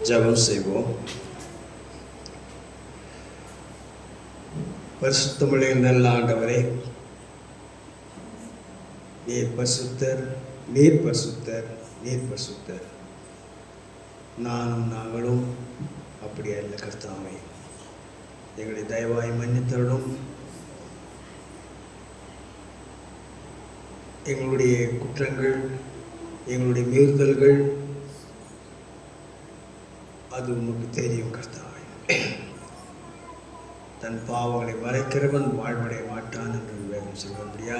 ஜெபம் செய்வோம். பரிசுத்தமுள்ள நல்ல ஆண்டவரே, நீர் பரிசுத்தர், நீர் பரிசுத்தர், நீர் பரிசுத்தர். நாங்களும் அப்படி அல்ல கர்த்தாவே. எங்களை தயவாய் மன்னித்தருளும். எங்களுடைய குற்றங்கள், எங்களுடைய மீறுதல்கள் அது உமக்கு தெரியும் கர்த்தாவே. தன் பாவங்களை மறைக்கிறவன் வாழ்வடைய மாட்டான் என்று வேதம் சொல்லும்படியா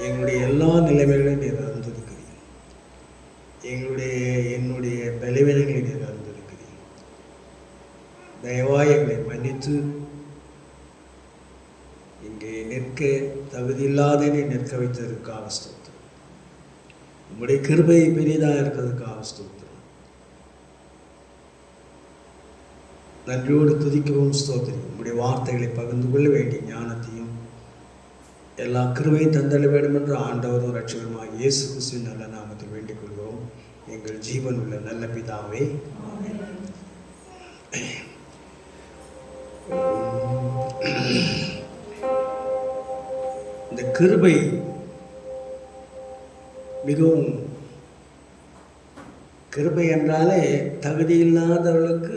எங்களுடைய எல்லா நிலைமைகளையும் நீர் அறிந்திருக்கிறீர். என்னுடைய பலவீனங்களை நீர் அறிந்திருக்கிறீர். தயவாய் எங்களை மன்னித்து இங்கே நிற்க தகுதியில்லாதனை நிற்க வைத்ததற்காக ஸ்தோத்திரம். உங்களுடைய கிருபை பெரியதாக இருக்கிறதுக்காக ஸ்தோத்திரம். நன்றியோடு துதிக்கவும் ஸ்தோத்திரம். உங்களுடைய வார்த்தைகளை பகிர்ந்து கொள்ள வேண்டிய ஞானத்தையும் எல்லா கிருபையும் தந்தட வேண்டும் என்று ஆண்டவரும் ரட்சகருமாக இயேசு கிறிஸ்துவின் நல்ல நாமத்தில் வேண்டிக் கொள்கிறோம். எங்கள் ஜீவன் உள்ள நல்ல பிதாவே. இந்த கிருபை மிகவும், கிருபை என்றாலே தகுதி இல்லாதவர்களுக்கு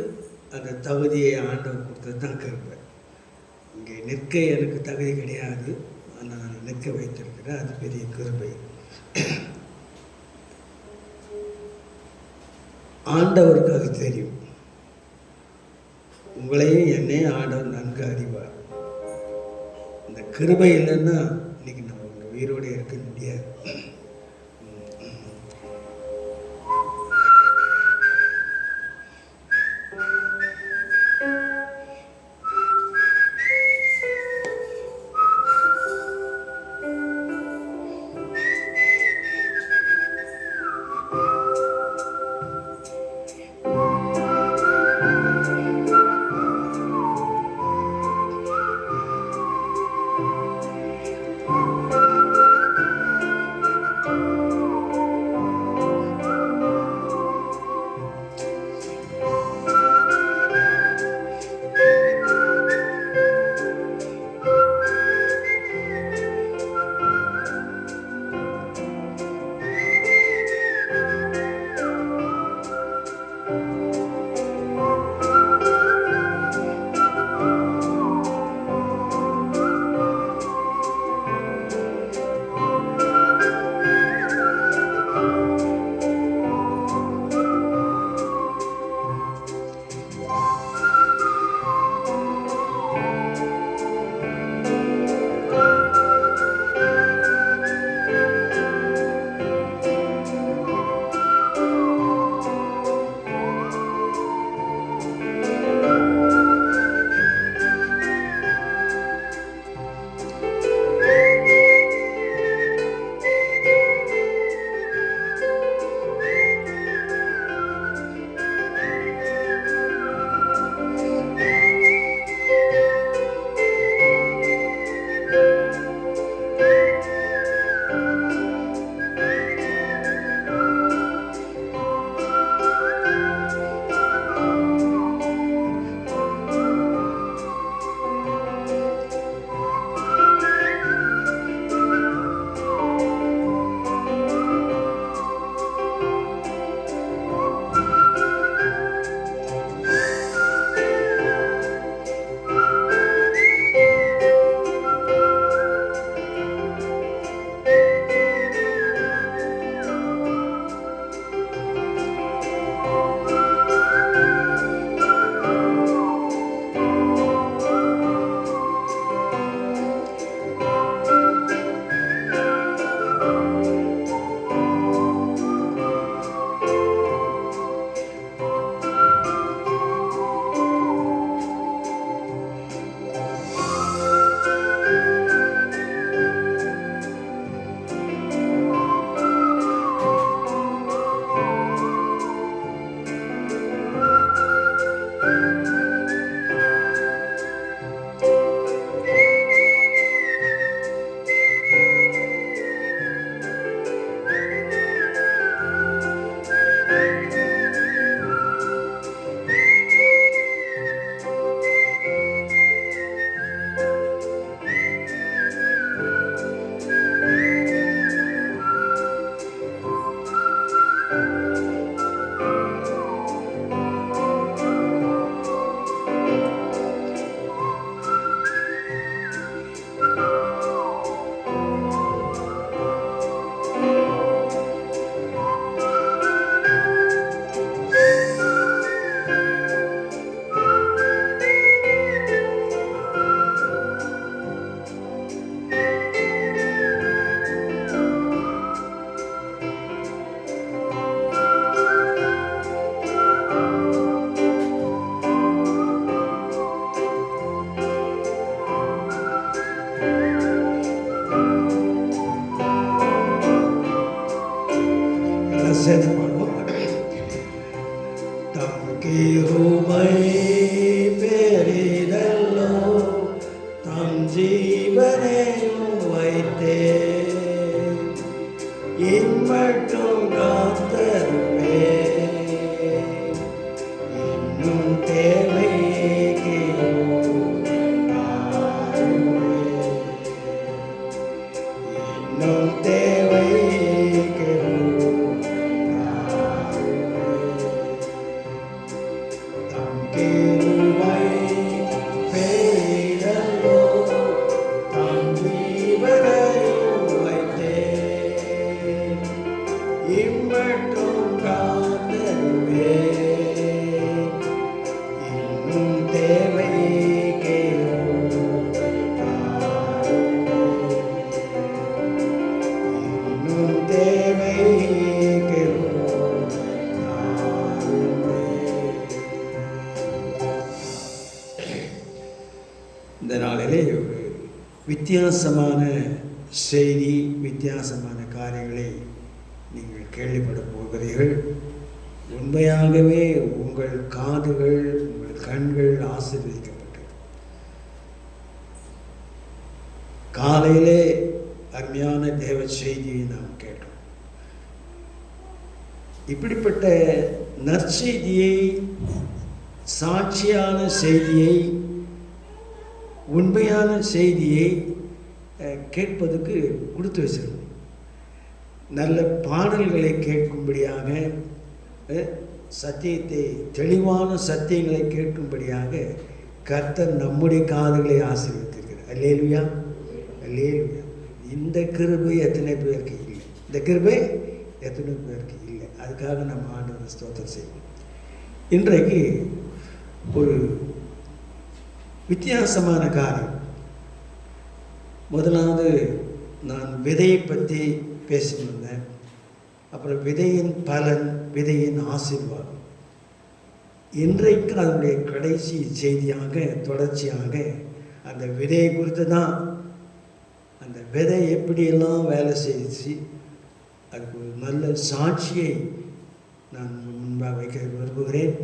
அந்த தகுதியை ஆண்டவர் கொடுத்தது தான் கிருபை. இங்கே நிற்க எனக்கு தகுதி கிடையாது, ஆனால் நான் நிற்க வைத்திருக்கிறேன், அது பெரிய கிருபை. ஆண்டவருக்கு அது தெரியும். உங்களையும் என்னையும் ஆண்டவர் நன்கு அறிவார். இந்த கிருபை இல்லைன்னா இன்னைக்கு நம்ம உங்கள் உயிரோடு இருக்க முடியாது. கிருபை பெரிதல்லோ தம் ஜீவனையும் வைத்தே இம்மட்டும் காத்தருவே இன்னும் தேவை இன்னும் தேவை இந்த நாளிலே ஒரு வித்தியாசமான செய்தி, வித்தியாசமான காரியங்களை நீங்கள் கேள்விப்பட போகிறீர்கள். உண்மையாகவே உங்கள் காதுகள், உங்கள் கண்கள் ஆசீர்வதிக்கப்பட்டது. காலையிலே அருமையான தேவ செய்தியை நாம் கேட்டோம். இப்படிப்பட்ட நற்செய்தியை, சாட்சியான செய்தியை, உண்மையான செய்தியை கேட்பதற்கு கொடுத்து வச்சிருக்கோம். நல்ல பாடல்களை கேட்கும்படியாக, சத்தியத்தை, தெளிவான சத்தியங்களை கேட்கும்படியாக கர்த்தர் நம்முடைய காதுகளை ஆசீர்வதித்திருக்கிறார். அல்லேலூயா, அல்லேலூயா. இந்த கிருபை எத்தனை பேருக்கு இல்லை? இந்த கிருபை எத்தனை பேருக்கு இல்லை? அதுக்காக நம்ம ஆண்டவரை ஸ்தோத்திரம் செய்வோம். இன்றைக்கு ஒரு வித்தியாசமான காரியம். முதலாவது நான் விதையை பற்றி பேசியிருந்தேன். அப்புறம் விதையின் பலன், விதையின் ஆசீர்வாதம். இன்றைக்கு அதனுடைய கடைசி செய்தியாக, தொடர்ச்சியாக அந்த விதையை குறித்து தான். அந்த விதை எப்படியெல்லாம் வேலை செய்து, அதுக்கு ஒரு நல்ல சாட்சியை நான் முன்பாக வைக்க விரும்புகிறேன்.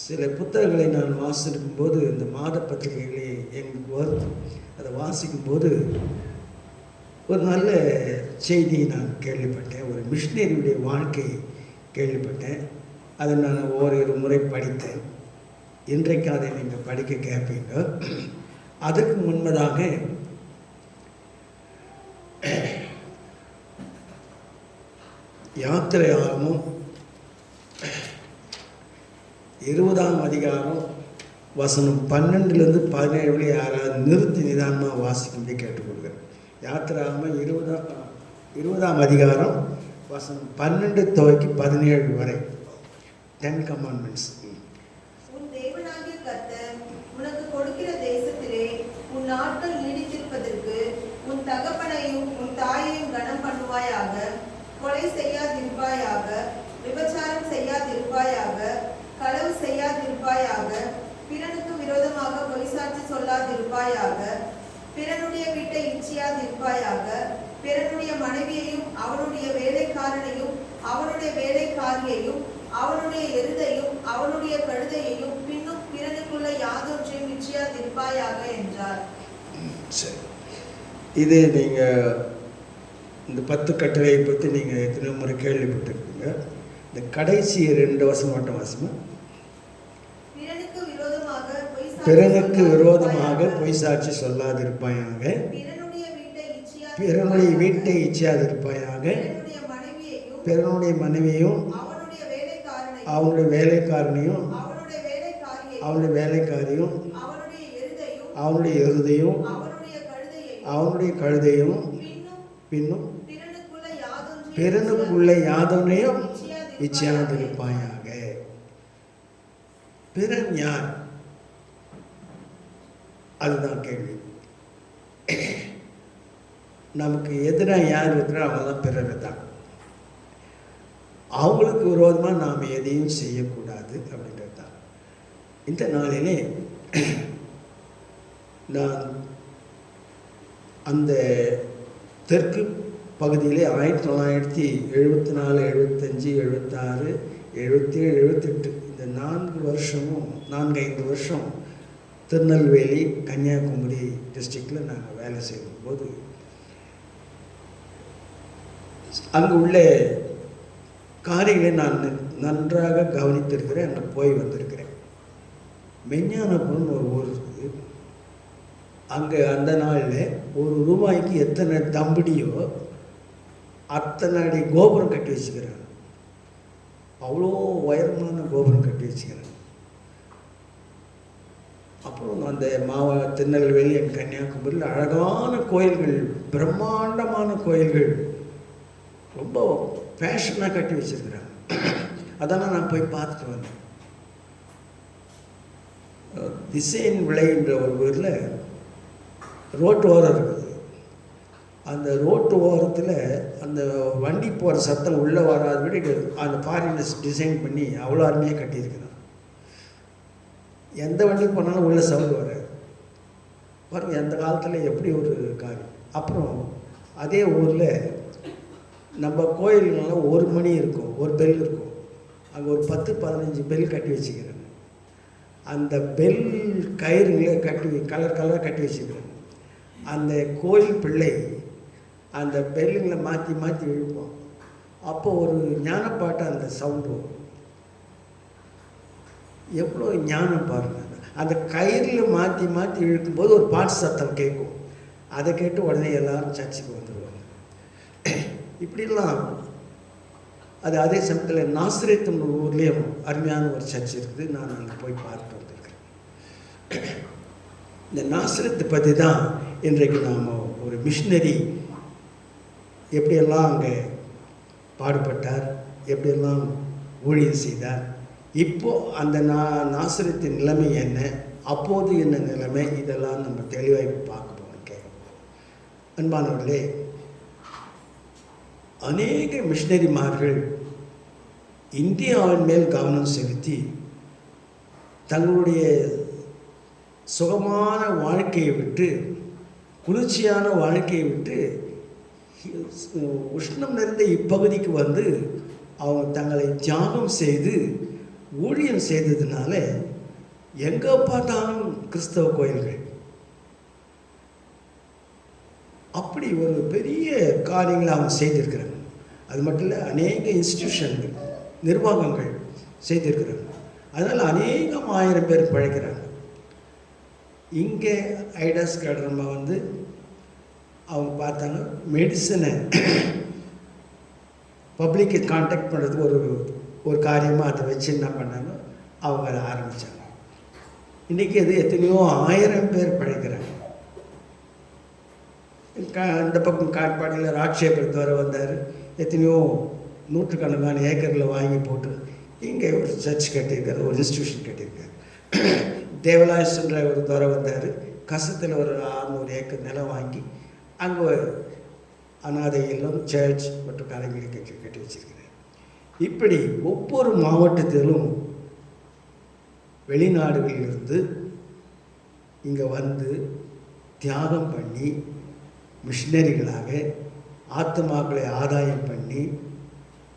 சில புத்தகங்களை நான் வாசிக்கும்போது, இந்த மாத பத்திரிகைகளை எங்களுக்கு வருது. அதை வாசிக்கும்போது ஒரு நல்ல செய்தியை நான் கேள்விப்பட்டேன். ஒரு மிஷினரியுடைய வாழ்க்கை கேள்விப்பட்டேன். அதை நான் ஓரிரு முறை படித்தேன். இன்றைக்கு அதை நீங்கள் படிக்க கேட்பீங்க. அதுக்கு முன்பதாக யாத்திரையாகமும் 20ஆம் அதிகாரம் வசனம் 12லேருந்து 17 யாராவது நிறுத்தி நிதானமாக வாசிக்கும்படி கேட்டுக்கொள்கிறேன். யாத்திராகமம் 20ஆம் அதிகாரம் வசனம் 12 துவக்கி 17 வரை. 10 commandments. உன் தேவனாகிய கர்த்தர் உனக்கு கொடுக்கிற தேசத்திலே உன் நாட்கள் நீடித்திருப்பதற்கு உன் தகப்பனையும் உன் தாயையும் கனம் பண்ணுவாயாக. கொலை செய்யாதிருப்பாயாக, விபச்சாரம் செய்யாதிருப்பாயாக, களவு செய்யாதிருப்பாயாக, பிறனுக்கு விரோதமாக பொய்சாட்சி சொல்லாதிருப்பாயாக, பிறனுடைய வீட்டை இச்சியாதிருப்பாயாக, பிறனுடைய மனைவியையும் அவனுடைய வேலைக்காரனையும் அவனுடைய வேலைக்காரியையும் அவனுடைய எருதையும் அவனுடைய கழுதையையும் பின்னும் பிறனுக்குள்ள யாதொன்றையும் இச்சியாதிருப்பாயாக என்றார். சரி, இது நீங்கள் இந்த 10 கட்டளையை பற்றி நீங்கள் எத்தனை முறை கேள்விப்பட்டிருக்கீங்க. இந்த கடைசி 2 வசனம் மட்டும் வாசிமா. பிறனுக்கு விரோதமாக பொய் சாட்சி சொல்லாதிருப்பாயாக, பிறனுடைய வீட்டை இச்சியாதிருப்பாயாக, பிறனுடைய மனைவியும் அவனுடைய வேலைக்காரனையும் அவனுடைய வேலைக்காரியும் அவனுடைய எருதையும் அவனுடைய கழுதையும் பின்னும் பிறனுக்குள்ள யாதொன்னையும் இச்சியாதிருப்பாயாக. பிறன் யார்? அதுதான் கேள்வி. நமக்கு எதிராக யார் இருக்கிறா அவங்க தான் பிறர் தான். அவங்களுக்கு விரோதமாக நாம் எதையும் செய்யக்கூடாது அப்படின்றது தான். இந்த நாளிலே நான் அந்த தெற்கு பகுதியிலே 1974, 75, 76, 77, 78 இந்த 4 வருஷமும் 4-5 வருஷம் திருநெல்வேலி, கன்னியாகுமரி டிஸ்ட்ரிக்டில் நாங்கள் வேலை செய்யும்போது அங்கு உள்ள காரியங்களை நான் நன்றாக கவனித்திருக்கிறேன். அங்கே போய் வந்திருக்கிறேன். மெஞ்ஞானபுரம் ஒரு ஊர் இருக்குது. அங்கே அந்த நாளில் ஒரு ரூபாய்க்கு எத்தனை தம்படியோ அத்தனை அடி கோபுரம் கட்டி வச்சுக்கிறாங்க. அவ்வளோ உயரமான கோபுரம் கட்டி வச்சுக்கிறாங்க. அப்புறம் அந்த திருநெல்வேலி அண்ட் கன்னியாகுமரியில் அழகான கோயில்கள், பிரம்மாண்டமான கோயில்கள் ரொம்ப ஃபேஷனாக கட்டி வச்சுருக்கிறாங்க. அதெல்லாம் நான் போய் பார்த்துட்டு வந்தேன். திசையின் விளை என்ற ஒரு ஊரில் ரோட்டு ஓரம் இருக்குது. அந்த ரோட்டு ஓரத்தில் அந்த வண்டி போகிற சத்தம் உள்ளே வராதபடி அந்த ஃபாரினர்ஸ் டிசைன் பண்ணி அவ்வளோ அருமையாக கட்டியிருக்கிறாங்க. எந்த வண்டி போனாலும் உள்ளே சவுண்டு வராது. பாருங்கள் அந்த காலத்தில் எப்படி ஒரு காரியம். அப்புறம் அதே ஊரில் நம்ம கோயில்கள்லாம் ஒரு மணி இருக்கும், ஒரு பெல் இருக்கும். அங்கே ஒரு 10-15 பெல் கட்டி வச்சுக்கிறாங்க. அந்த பெல் கயிறுங்களை கலர் கலராக கட்டி வச்சுக்கிறாங்க. அந்த கோயில் பிள்ளை அந்த பெல்லுங்களை மாற்றி மாற்றி இழுப்போம். அப்போ ஒரு ஞானப்பாட்டை அந்த சவுண்டு வரும். எவ்வளோ ஞானம் பாருங்கள். அந்த கயிறில் மாற்றி மாற்றி இழுக்கும்போது ஒரு பாட்டு சத்தம் கேட்கும். அதை கேட்டு உடனே எல்லோரும் சர்ச்சுக்கு வந்துடுவாங்க. இப்படிலாம் அது அதே சமயத்தில் நாசரேத் ஊர்லேயும் அருமையான ஒரு சர்ச் இருக்குது. நான் அங்கே போய் பார்த்து வந்திருக்கிறேன். இந்த நாசரத்தை பற்றி தான் இன்றைக்கு நாம் ஒரு மிஷினரி எப்படியெல்லாம் அங்கே பாடுபட்டார், எப்படியெல்லாம் ஊழியம் செய்தார், இப்போது அந்த நாசரத்தின் நிலைமை என்ன, அப்போது என்ன நிலைமை, இதெல்லாம் நம்ம தெளிவாக பார்க்க போகிறோம். கேட்கணும். அன்பானவர்களே, அநேக மிஷினரிமார்கள் இந்தியாவின் மேல் கவனம் செலுத்தி தங்களுடைய சுகமான வாழ்க்கையை விட்டு, குளிர்ச்சியான வாழ்க்கையை விட்டு உஷ்ணம் நிறைந்த இப்பகுதிக்கு வந்து அவங்க தங்களை தியாகம் செய்து ஊழியம் செய்ததுனால எங்கே பார்த்தாலும் கிறிஸ்தவ கோயில்கள். அப்படி ஒரு பெரிய காரியங்களை அவங்க செய்திருக்கிறாங்க. அது மட்டும் இல்லை, அநேக இன்ஸ்டிடியூஷன்கள், நிர்வாகங்கள் செய்திருக்கிறாங்க. அதனால் அநேகம் 1000 பேர் பழைக்கிறாங்க. இங்கே ஐடாஸ் கடரமா வந்து அவங்க பார்த்தாங்க, மெடிசனை பப்ளிக்கை கான்டாக்ட் பண்ணுறதுக்கு ஒரு காரியமாக அதை வச்சு என்ன பண்ணாங்க, அவங்க அதை ஆரம்பித்தாங்க. இன்றைக்கி அது எத்தனையோ 1000 பேர் பழைக்கிறாங்க. இந்த பக்கம் காட்பாடியில் ராஜசேகர் வர வந்தார். எத்தனையோ நூற்றுக்கணக்கான ஏக்கரில் வாங்கி போட்டு இங்கே ஒரு சர்ச் கட்டியிருக்காரு, ஒரு இன்ஸ்டியூஷன் கட்டியிருக்காரு. தேவலாயசன்ற ஒரு துறை வந்தார். கசத்தில் ஒரு 600 ஏக்கர் நிலம் வாங்கி அங்கே அனாதை இல்லம், சர்ச் மற்றும் கலைஞருக்கு கட்டி வச்சிருக்கிறார். இப்படி ஒவ்வொரு மாவட்டத்திலும் வெளிநாடுகளிலிருந்து இங்கே வந்து தியாகம் பண்ணி மிஷினரிகளாக ஆத்மாக்களை ஆதாயம் பண்ணி,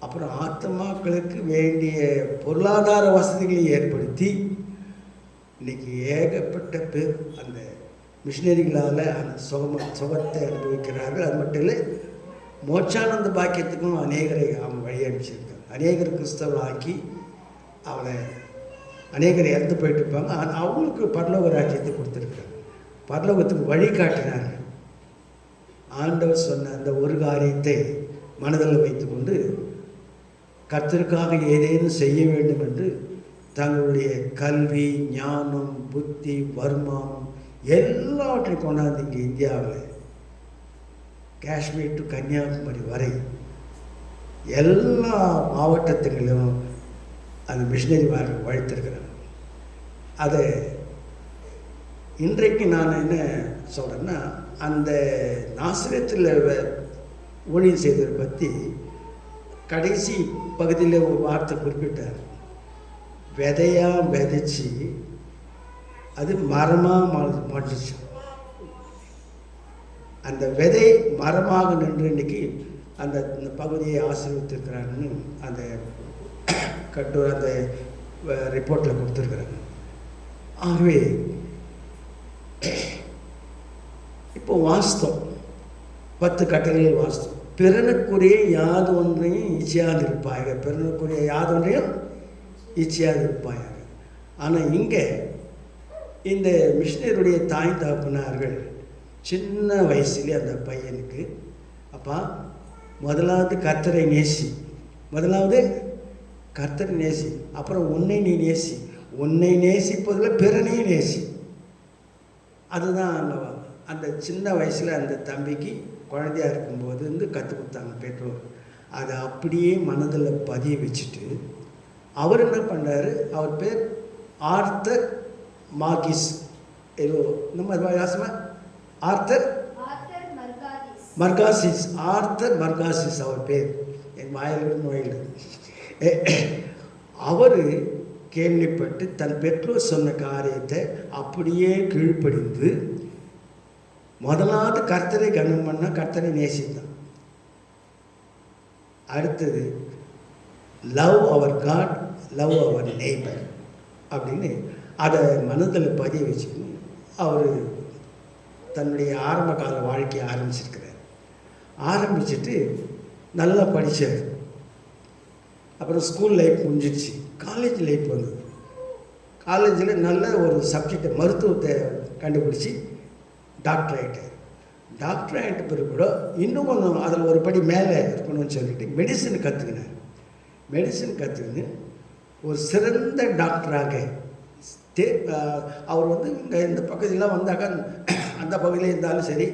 அப்புறம் ஆத்மாக்களுக்கு வேண்டிய பொருளாதார வசதிகளை ஏற்படுத்தி இன்றைக்கி ஏகப்பட்ட பேர் அந்த மிஷினரிகளால் அந்த சுகத்தை அனுபவிக்கிறார்கள். அது மட்டும் இல்லை, மோட்சானந்த பாக்கியத்துக்கும் அநேகரை அவங்க வழி அனுப்பிச்சிருக்காங்க. அநேகர் கிறிஸ்தவர்களாக்கி அவளை அநேகர் இறந்து போயிட்டு இருப்பாங்க. அவங்களுக்கு பரலோக ராஜ்யத்தை கொடுத்துருக்காங்க, பரலோகத்துக்கு வழி காட்டினாங்க. ஆண்டவர் சொன்ன அந்த ஒரு காரியத்தை மனதில் வைத்துக்கொண்டு கர்த்தருக்காக ஏதேனும் செய்ய வேண்டும் என்று தங்களுடைய கல்வி, ஞானம், புத்தி, வருமானம் எல்லாவற்றையும் கொண்டாந்து இங்கே இந்தியாவில் காஷ்மீர் டு கன்னியாகுமரி வரை எல்லா மாவட்டத்துகளிலும் அந்த மிஷினரிமார்கள் வழித்திருக்கிறாங்க. அதை இன்றைக்கு நான் என்ன சொல்கிறேன்னா, அந்த நாசரத்தில் ஊழியம் செய்ததை பற்றி கடைசி பகுதியில் ஒரு வார்த்தை குறிப்பிட்டார். விதையாக விதைச்சி அது மரமாக மாற்றிச்சு. அந்த விதை மரமாக நின்று இன்றைக்கி இந்த பகுதியை ஆசீர்வதித்திருக்கிறாருன்னு அந்த அந்த ரிப்போர்ட்டில் கொடுத்துருக்குறாங்க. ஆகவே இப்போ வாஸ்தவம் 10 கட்டளைகள் வாஸ்தவம். பிறனுக்குரிய யாது ஒன்றையும் இச்சையாது இருப்பாயாக, பிறனுக்குரிய யாது ஒன்றையும் இச்சையாது இருப்பாயாக. ஆனால் இங்கே இந்த மிஷினருடைய தாய் தகப்பனார்கள் சின்ன வயசுலேயே அந்த பையனுக்கு, அப்பா முதலாவது கர்த்தரை நேசி, முதலாவது கர்த்தரை நேசி, அப்புறம் உன்னை நீ நேசி, உன்னை நேசிப்பதில் பிறனையும் நேசி. அதுதான் அந்த சின்ன வயசில் அந்த தம்பிக்கு குழந்தையாக இருக்கும்போது வந்து கற்றுக் கொடுத்தாங்க பெற்றோர். அதை அப்படியே மனதில் பதிய வச்சுட்டு அவர் என்ன பண்ணார், அவர் பேர் ஆர்த்தர் மாகிஸ், ஏதோ நம்ம வியாசமாக ஆர்த்தர் மர்காசிஸ், ஆர்த்தர் மர்காசிஸ் அவர் பேர். என் வாயில் நோயில் அவர் கேள்விப்பட்டு தன் பெற்றோர் சொன்ன காரியத்தை அப்படியே கீழ்ப்படிந்து முதலாவது கர்த்தரை கனம் பண்ணால் கர்த்தரை நேசித்தான். அடுத்தது லவ் அவர் காட், லவ் அவர் நெய்பர் அப்படின்னு அதை மனதில் பதிய வச்சுக்கணும். அவர் தன்னுடைய ஆரம்ப கால வாழ்க்கையை ஆரம்பிச்சிருக்கிறார். ஆரம்பிச்சுட்டு நல்லா படித்தார். அப்புறம் ஸ்கூல் லைஃப் முடிஞ்சிடுச்சு, காலேஜ் லைஃப் வந்தது. காலேஜில் நல்ல ஒரு சப்ஜெக்டை மருத்துவத்தை கண்டுபிடிச்சி டாக்டர் ஆகிட்டார். டாக்டர் ஆகிட்ட பிறகு கூட இன்னும் கொஞ்சம் அதில் ஒரு படி மேலே இருக்கணும்னு சொல்லிட்டு மெடிசன் கற்றுக்கினார். மெடிசன் கற்றுக்கின்னு ஒரு சிறந்த டாக்டராக அவர் வந்து இந்த பகுதியெலாம் வந்தாக்கா அந்த பகுதியில் இருந்தாலும் சரி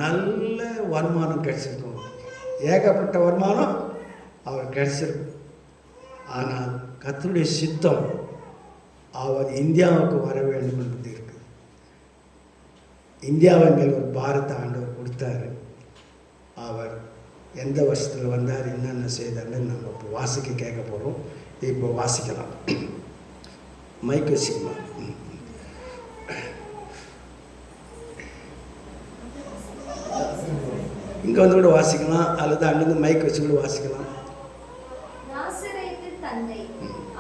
நல்ல வருமானம் கிடச்சிருக்கும், ஏகப்பட்ட வருமானம் அவர் கிடச்சிருக்கும். ஆனால் கர்த்தருடைய சித்தம் அவர் இந்தியாவுக்கு வர வேண்டும் என்பது இருக்குது. இந்தியாவின் மேல் ஒரு பாரத்தை ஆண்டவர் கொடுத்தாரு. அவர் எந்த வருஷத்தில் வந்தார், என்னென்ன செய்தார்னு நம்ம இப்போ வாசிக்க கேட்க போகிறோம். இப்போ வாசிக்கலாம். மைக் வச்சுக்கலாம். இங்கே வந்து கூட வாசிக்கலாம், அல்லது அங்கேருந்து மைக் வச்சு கூட வாசிக்கலாம். தந்தை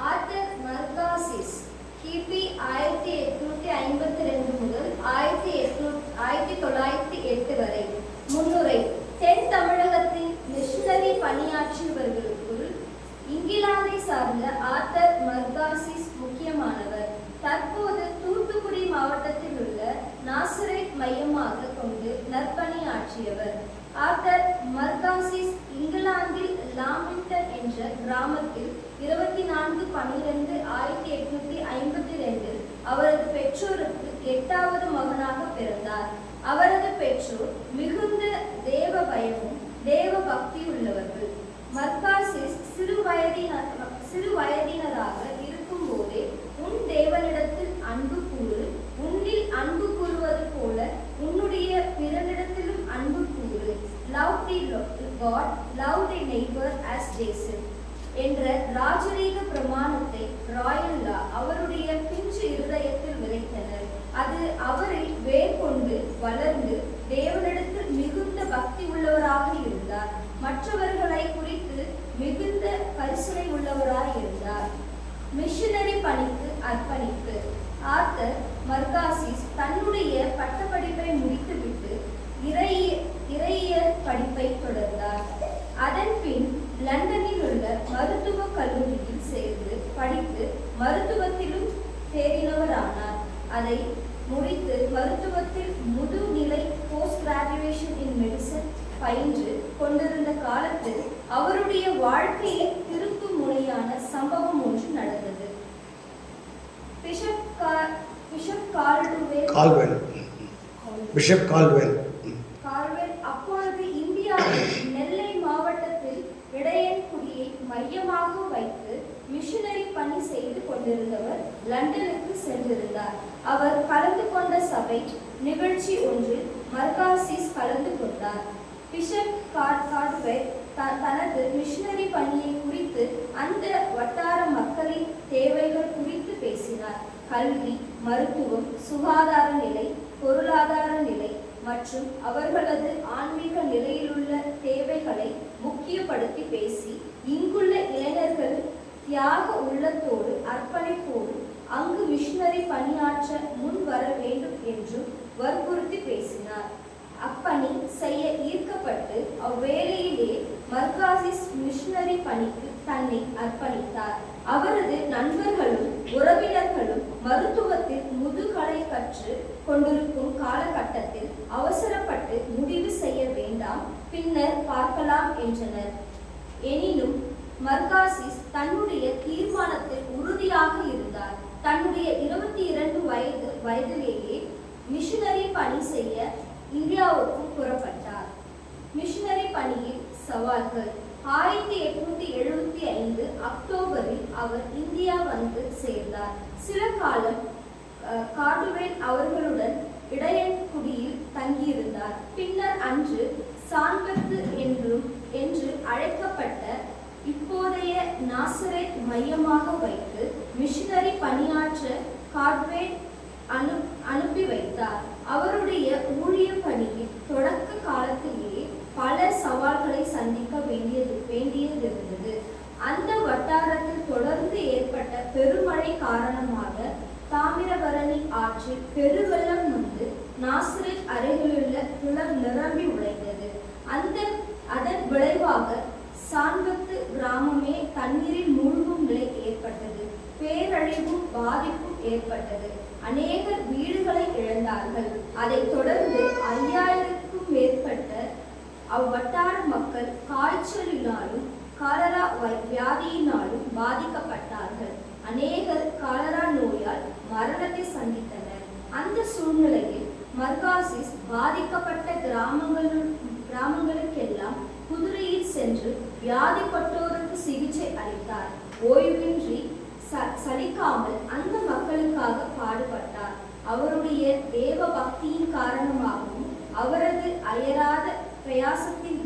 ஆர்த்தர் மர்காசிஸ் கிபி 1852 முதல் 1908 வரை. முன்னுரை. தென் தமிழகத்தில் மிஷனரி பணியாற்றியவர்களுக்குள் இங்கிலாந்தை சார்ந்த ஆர்த்தர் மர்காசிஸ் முக்கியமானவர். தற்போது தூத்துக்குடி மாவட்டத்தில் உள்ள நாசரேத் மையமாக கொண்டு நற்பணியாற்றியவர். ஆர்த்தர் மர்காசிஸ் இங்கிலாந்தில் லாமிங்டன் என்ற கிராமத்தில் 24/12/1852 அவரது பெற்றோருக்கு 8வது மகனாக பிறந்தார். அவரது பெற்றோர் மிகுந்த தேவ பயமும் தேவ பக்தி உள்ளவர்கள். மர்காசிஸ் சிறு வயதினராக இருக்கும் போதே உன் தேவனிடத்தில் அன்பு கூறு, உன்னில் அன்பு கூறுவது போல உன்னுடைய பிறனிடத்திலும் அன்பு கூறு, love the God, love the neighbor as Jason என்ற ராஜரீக பிரமாணத்தை ராயல் லா அவருடைய பிஞ்சு இருதயத்தில் விதைத்தனர். அது அவரில் வேர் கொண்டு வளர்ந்து தேவனிடத்தில் மிகுந்த பக்தி உள்ளவராக இருந்தார். மற்றவர்களை குறித்து மிகுந்த கரிசனை உள்ளவராய் இருந்தார். மிஷனரி பணிக்கு அர்ப்பணிப்பு. ஆர்த்தர் மர்காசிஸ் தன்னுடைய பட்டப்படிப்பை முடித்துவிட்டு இறையியல் படிப்பை தொடர்ந்தார். அதன் பின் லண்டனில் உள்ள மருத்துவக் கல்லூரியில் சேர்ந்து படித்து மருத்துவத்திலும் தேறினவரானார். அதை முடித்து மருத்துவத்தில் முதுநிலை போஸ்ட் கிராஜுவேஷன் இன் மெடிசன் பயின்று கொண்டிருந்த காலத்தில் அவருடைய வாழ்க்கையை திருப்பும் முனையான சம்பவம் ஒன்று நடந்தது. பிஷப் கால்வெல் அப்பொழுது இந்தியாவில் நெல்லை மாவட்டத்தில் இடையன்குடியை மையமாக வைத்து மிஷனரி பணி செய்து கொண்டிருந்தவர் லண்டனுக்கு சென்றிருந்தார். அவர் கலந்து கொண்ட சபை நிகழ்ச்சி ஒன்றில் மர்காசிஸ் கலந்து கொண்டார். பிஷப் கால்வெல் தனது மிஷனரி பணியை குறித்து அந்த வட்டார மக்களின் தேவைகள் குறித்து பேசினார். கல்வி, மருத்துவம், சுகாதார நிலை, பொருளாதார நிலை மற்றும் அவர்களது ஆன்மீக நிலையிலுள்ள தேவைகளை முக்கியப்படுத்தி பேசி இங்குள்ள இளைஞர்கள் தியாக உள்ளத்தோடு அர்ப்பணிப்போடு அங்கு மிஷனரி பணியாற்ற முன் வர வேண்டும் என்றும் வற்புறுத்தி பேசினார். அப்பணி செய்ய ஈர்க்கப்பட்டு அவ்வேளையிலே மர்காசிஸ் மிஷனரி பணிக்கு தன்னை அர்ப்பணித்தார். அவரது நண்பர்களும் உறவினர்களும் மருத்துவத்தில் முதுகலை கற்று கொண்டிருக்கும் காலகட்டத்தில் அவசரப்பட்டு முடிவு செய்ய வேண்டாம், பின்னர் பார்க்கலாம் என்றனர். எனினும் மர்காசிஸ் தன்னுடைய தீர்மானத்தில் உறுதியாக இருந்தார். தன்னுடைய 22 வயதிலேயே மிஷனரி பணி செய்ய இந்தியாவுக்கு புறப்பட்டார். மிஷனரி பணியில் சவால்கள். 1875 அக்டோபரில் அவர் இந்தியா வந்து சேர்ந்தார். சில காலம் கார்டுவேல் அவர்களுடன் இடையன்குடியில் தங்கியிருந்தார். பின்னர் அன்று சான்பத்து என்று அழைக்கப்பட்ட இப்போதைய நாசரேத் மையமாக வைத்து மிஷனரி பணியாற்ற கார்டுவேல் அனுப்பி வைத்தார். அவருடைய ஊழிய பணியில் தொடக்க காலத்திலேயே பல சவால்களை சந்திக்க வேண்டியதிருந்தது. அந்த வட்டாரத்தில் தொடர்ந்து ஏற்பட்ட பெருமழை காரணமாக தாமிரபரணி ஆற்றில் பெருவெள்ளம் வந்து நாசரேத் அருகிலுள்ள குளம் நிரம்பி உடைந்தது. அதன் விளைவாக சான்பத்து கிராமமே தண்ணீரில் மூழ்கும் நிலை ஏற்பட்டது. பேரழிவும் பாதிப்பும் ஏற்பட்டது. அநேகர் வீடுகளை இழந்தார்கள். அதைத் தொடர்ந்து 5000க்கும் மேற்பட்ட அவ்வட்டார மக்கள் காய்ச்சலினாலும் காலரா வியாதியினாலும் பாதிக்கப்பட்டார்கள். அநேகர் காலரா நோயால் மரணத்தை சந்தித்தனர். அந்த சூழ்நிலையில் மர்காசிஸ் பாதிக்கப்பட்ட கிராமங்களுக்கெல்லாம் குதிரையில் சென்று வியாதிப்பட்டோருக்கு சிகிச்சை அளித்தார். ஓய்வின்றி சலிக்காமல் அந்த மக்களுக்காக பாடுபட்டார். அவருடைய தேவ பக்தியின் காரணமாகவும் அவரது அயராத பிரயாசத்தின்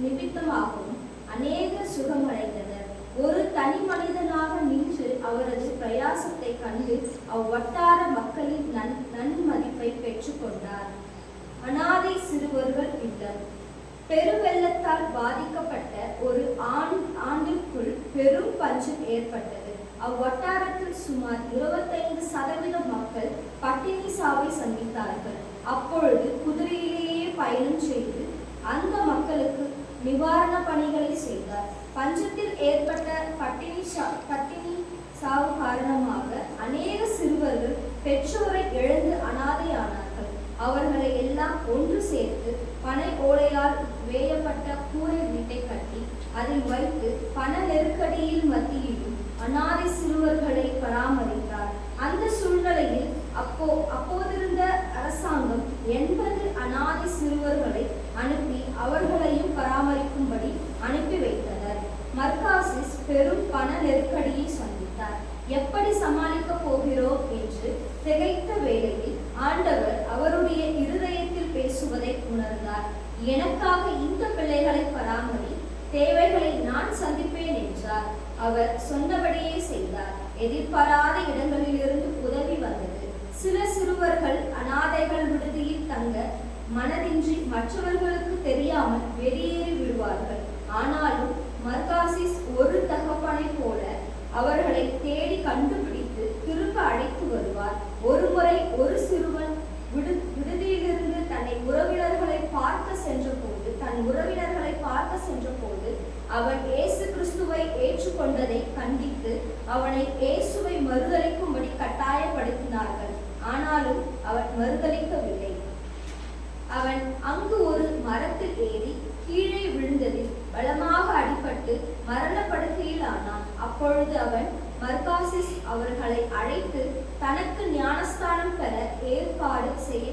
நிமித்தமாகவும் அநேகர் சுகமடைந்தனர். ஒரு தனி மனிதனாக நின்று அவரது பிரயாசத்தை கண்டு அவ்வட்டார மக்களின் நன்மதிப்பை பெற்றுக்கொண்டார். அனாதை சிறுவர்கள் இல்லம். பெருவெள்ளத்தால் பாதிக்கப்பட்ட ஒரு ஆண்டுக்குள் பெரும் பஞ்சம் ஏற்பட்டது. அவ்வட்டாரத்தில் சுமார் 25% மக்கள் பட்டினி சாவை சந்தித்தார்கள். அப்பொழுது குதிரையிலேயே பயணம் செய்து அந்த மக்களுக்கு நிவாரண பணிகளை செய்தார். பஞ்சத்தில் ஏற்பட்ட பட்டினி சாவு காரணமாக அநேக சிறுவர்கள் பெற்றோரை இழந்து அனாதையானார்கள். அவர்களை எல்லாம் ஒன்று சேர்த்து பனை ஓலையால் வேயப்பட்ட கூரை வீட்டை கட்டி அதில் வைத்து பண நெருக்கடியில் மத்தியிலும் அனாதை சிறுவர்களை பராமரித்தார். அந்த சூழ்நிலையில் அப்போதிருந்த அரசாங்கம் 80 அனாதை சிறுவர்களை அனுப்பி அவர்களையும் பராமரிக்கும்படி அனுப்பி வைத்தனர். மர்காசிஸ் பெரும் பண நெருக்கடியை சந்தித்தார். எப்படி சமாளிக்கப் போகிறோம் என்று திகைத்த வேளையில் ஆண்டவர் அவருடைய இருதயத்தில் பேசுவதை உணர்ந்தார். எனக்காக இந்த பிள்ளைகளை பராமரி, தேவைகளை நான் சந்திப்பேன் என்றார். அவர் சொன்னபடியே செய்தார். எதிர்பாராத இடங்களிலிருந்து உதவி வந்தது. சில சிறுவர்கள் அனாதைகள் விடுதியில் தங்க மனதின்றி மற்றவர்களுக்கு தெரியாமல் வெளியேறி விடுவார்கள். ஆனாலும் மர்காசிஸ் ஒரு தகப்பனை போல அவர்களை தேடி கண்டுபிடித்து திரும்ப அழைத்து வருவார். ஒருமுறை ஒரு சிறுவன் விடுதியிலிருந்து தன் உறவினர்களை பார்க்க சென்ற போது அவன் இயேசு கிறிஸ்துவை ஏற்றுக்கொண்டதை கண்டித்து அவனை இயேசுவை மறுதலிக்கும்படி கட்டாயப்படுத்தினார்கள். ஆனாலும் அவன் மறுதலிக்கவில்லை. அவன் அங்கு ஒரு மரத்தில் ஏறி கீழே விழுந்ததில் பலமாக அடிபட்டு மரணப்படுக்கையில் ஆனான். அப்பொழுது அவன் மர்காசிஸ் அவர்களை அழைத்து தனக்கு ஞானஸ்தானம் பெற ஏற்பாடு செய்ய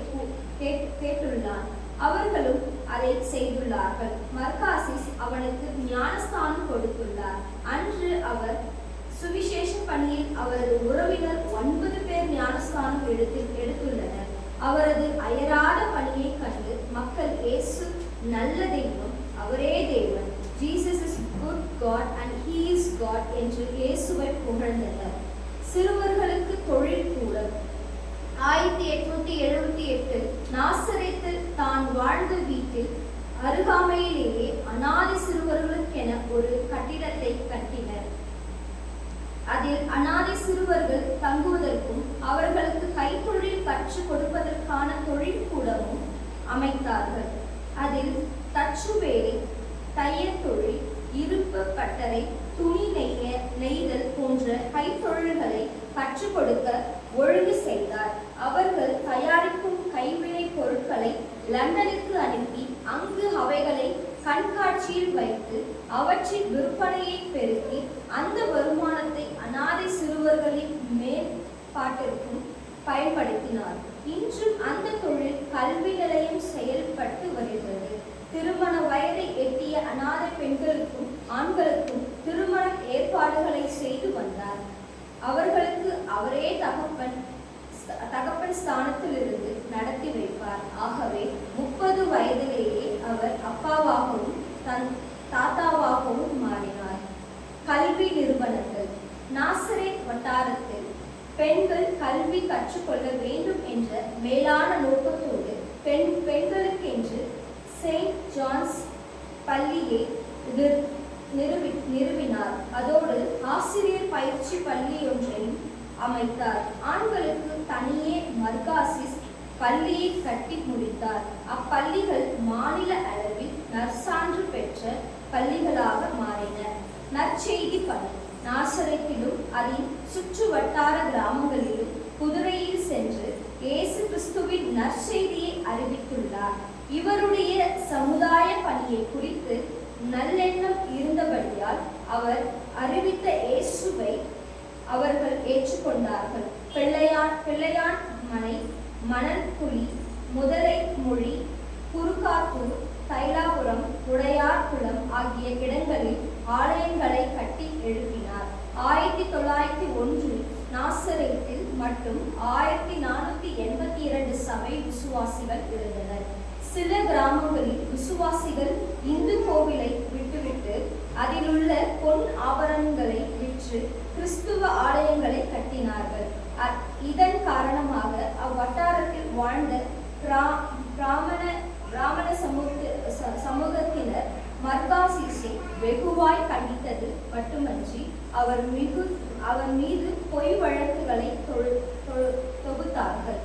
கேட்டுள்ளான். அவர்களும் அதை செய்துள்ளார்கள். மர்காசிஸ் அவனுக்கு ஞானஸ்தானம் கொடுத்துள்ளார். அன்று அவர் சுவிசேஷ பணியில் அவரது உறவினர் 9 பேர் ஞானஸ்தானம் எடுத்துள்ளனர். அவரது அயராத பணியை கண்டு மக்கள் இயேசு நல்ல தெய்வம், அவரே தேவன், Jesus is good God and he is God என்று இயேசுவை புகழ்ந்தனர். சிறுவர்களுக்கு தொழில் கூடம். 1878 நாசரேத்தில் தான் வாழ்ந்த வீட்டில் அருகாமையிலேயே அனாதை சிறுவர்களுக்கென ஒரு கட்டிடத்தை கட்டினர். அதில் அனாதை சிறுவர்கள் தங்குவதற்கும் அவர்களுக்கு கைத்தொழில் கற்றுக் கொடுப்பதற்கான தொழிற்கூடமும் அமைத்தார்கள். அதில் தச்சு வேலை, தையல் தொழில், இருப்பு பட்டறை, துணி நெய்தல் போன்ற கைத்தொழில்களை கற்றுக் கொடுக்க ஒழுங்கு செய்தார். அவர்கள் தயாரிக்கும் கைவினை பொருட்களை லண்டனுக்கு அனுப்பி அங்கு அவைகளை கண்காட்சியில் வைத்து அவற்றின் விற்பனையை பெருக்கி அந்த வருமானத்தை அனாதை சிறுவர்களின் மேம்பாட்டிற்கும் பயன்படுத்தினார். இன்றும் அந்த தொழில் கல்வி நிலையம் செயல்பட்டு வருகிறது. திருமண வயதை எட்டிய அனாதை பெண்களுக்கும் ஆண்களுக்கும் திருமண ஏற்பாடுகளை செய்து வந்தார். அவர்களுக்கு அவரே தகப்பன் ஸ்தானத்திலிருந்து நடத்தி வைப்பார். ஆகவே 30 வயதிலேயே அவர் அப்பாவாகவும் தாத்தாவாகவும் மாறினார். கல்வி நிறுவனங்கள். நாசரேத் வட்டாரத்தில் பெண்கள் கல்வி கற்றுக்கொள்ள வேண்டும் என்ற மேலான நோக்கத்தோடு பெண்களுக்கென்று செயின்ட் ஜான்ஸ் பள்ளியை நிறுவினார். அதோடு ஆசிரியர் பயிற்சி பள்ளி ஒன்றையும் அமைத்தார். ஆண்களுக்கு தனியே மர்காசிஸ் பள்ளியை கட்டி முடித்தார். அப்பள்ளிகள் மாநில அளவில் நற்சான்று பெற்ற பள்ளிகளாக மாறின. நற்செய்தி பணி. நாசரேத்திலும் அதன் சுற்று வட்டார கிராமங்களிலும் குதிரையில் சென்று இயேசு கிறிஸ்துவின் நற்செய்தியை அறிவித்துள்ளார். இவருடைய சமுதாய பணியை குறித்து நல்லெண்ணம் இருந்தபடியால் அவர் அறிவித்த இயேசுவை அவர்கள் ஏற்றுக்கொண்டார்கள். பிள்ளையான் மனை, மணல்குழி, முதலை மொழி, குறுக்காத்தூர், தைலாபுரம், உடையார்குளம் ஆகிய இடங்களில் ஆலயங்களை கட்டி எழுப்பினார். 1901 நாசரேத்தில் மட்டும் 1482 சபை விசுவாசிகள் இருந்தனர். சில கிராமங்களில் விசுவாசிகள் இந்து கோவிலை விட்டுவிட்டு அதிலுள்ள பொன் ஆபரணங்களை விற்று கிறிஸ்துவ ஆலயங்களை கட்டினார்கள். இதன் காரணமாக அவ்வட்டாரத்தில் வாழ்ந்த பிராமண சமூகத்தினர் மர்காசிஸை வெகுவாய் கண்டித்தது மட்டுமன்றி அவர் மீது பொய் வழக்குகளை தொகுத்தார்கள்.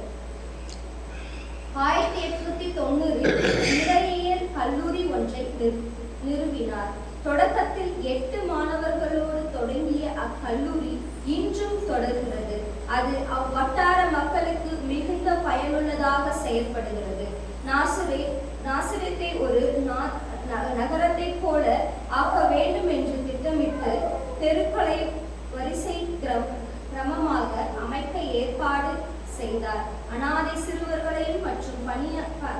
1890 இறையியல் கல்லூரி ஒன்றை நிறுவினார். தொடக்கத்தில் 8 மாணவர்களோடு தொடங்கிய அக்கல்லூரி இன்றும் தொடர்கிறது. அது அவ்வட்டார மக்களுக்கு மிகுந்த பயனுள்ளதாக செயல்படுகிறது. நாசரேத்தை ஒரு நகரத்தை போல ஆக்க வேண்டும் என்று திட்டமிட்டு தெருக்களை வரிசை கிரமமாக அமைக்க ஏற்பாடு செய்தார். அனாதை சிறுவர்களையும் மற்றும்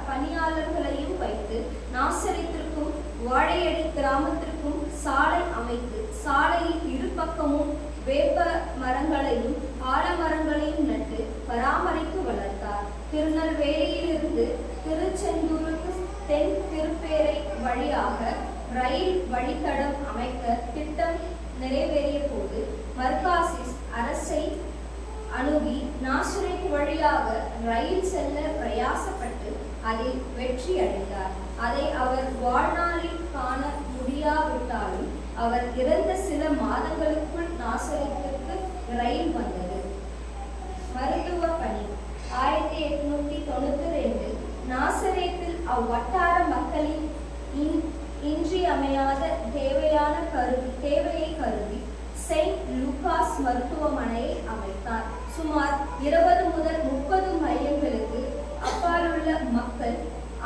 பணியாளர்களையும் வைத்து நாசரேத்திற்கும் வாழையடி கிராமத்திற்கும் சாலை அமைத்து சாலையில் இரு பக்கமும் வேப்ப மரங்களையும் ஆலமரங்களையும் நட்டு பராமரித்து வளர்த்தார். திருநெல்வேலியிலிருந்து திருச்செந்தூருக்கு தென் திருப்பேரை வழியாக ரயில் வழித்தடம் அமைக்க திட்டம் நிறைவேறிய போது மர்காசிஸ் அரசை அணுகி நாசரேத் வழியாக ரயில் செல்ல பிரயாசப்பட்டு அதில் வெற்றி அடைந்தார். அதை அவர் வாழ்நாளில் காண முடியாவிட்டாலும் அவர் இறந்த சில மாதங்களுக்குள் நாசரேத்திற்கு ரயில் வந்தது. மருத்துவ பணி. 1892 நாசரேத்தில் அவ்வட்டார மக்களின் இன்றியமையாத தேவையை கருதி செயின்ட் லூகாஸ் மருத்துவமனையை அமைத்தார். சுமார் 20 முதல் 30 மைல்களுக்கு அப்பாலுள்ள மக்கள்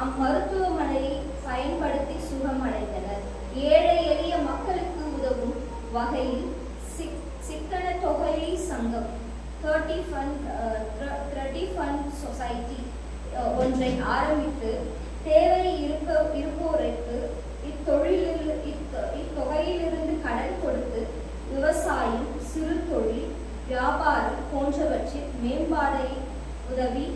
அம்மருத்துவமனையை பயன்படுத்தி சுகமடைந்தனர். ஏழை எளிய மக்களுக்கு உதவும் வகையில் சிக்கன தொகையை சங்கம் 30 ஃபண்ட் சொசைட்டி ஒன்றை ஆரம்பித்து தேவை இருப்போருக்கு இத்தொகையிலிருந்து கடன் கொடுத்து விவசாயம், சிறு தொழில், வியாபாரம் போன்றவற்றில் மேம்பாடை உதவி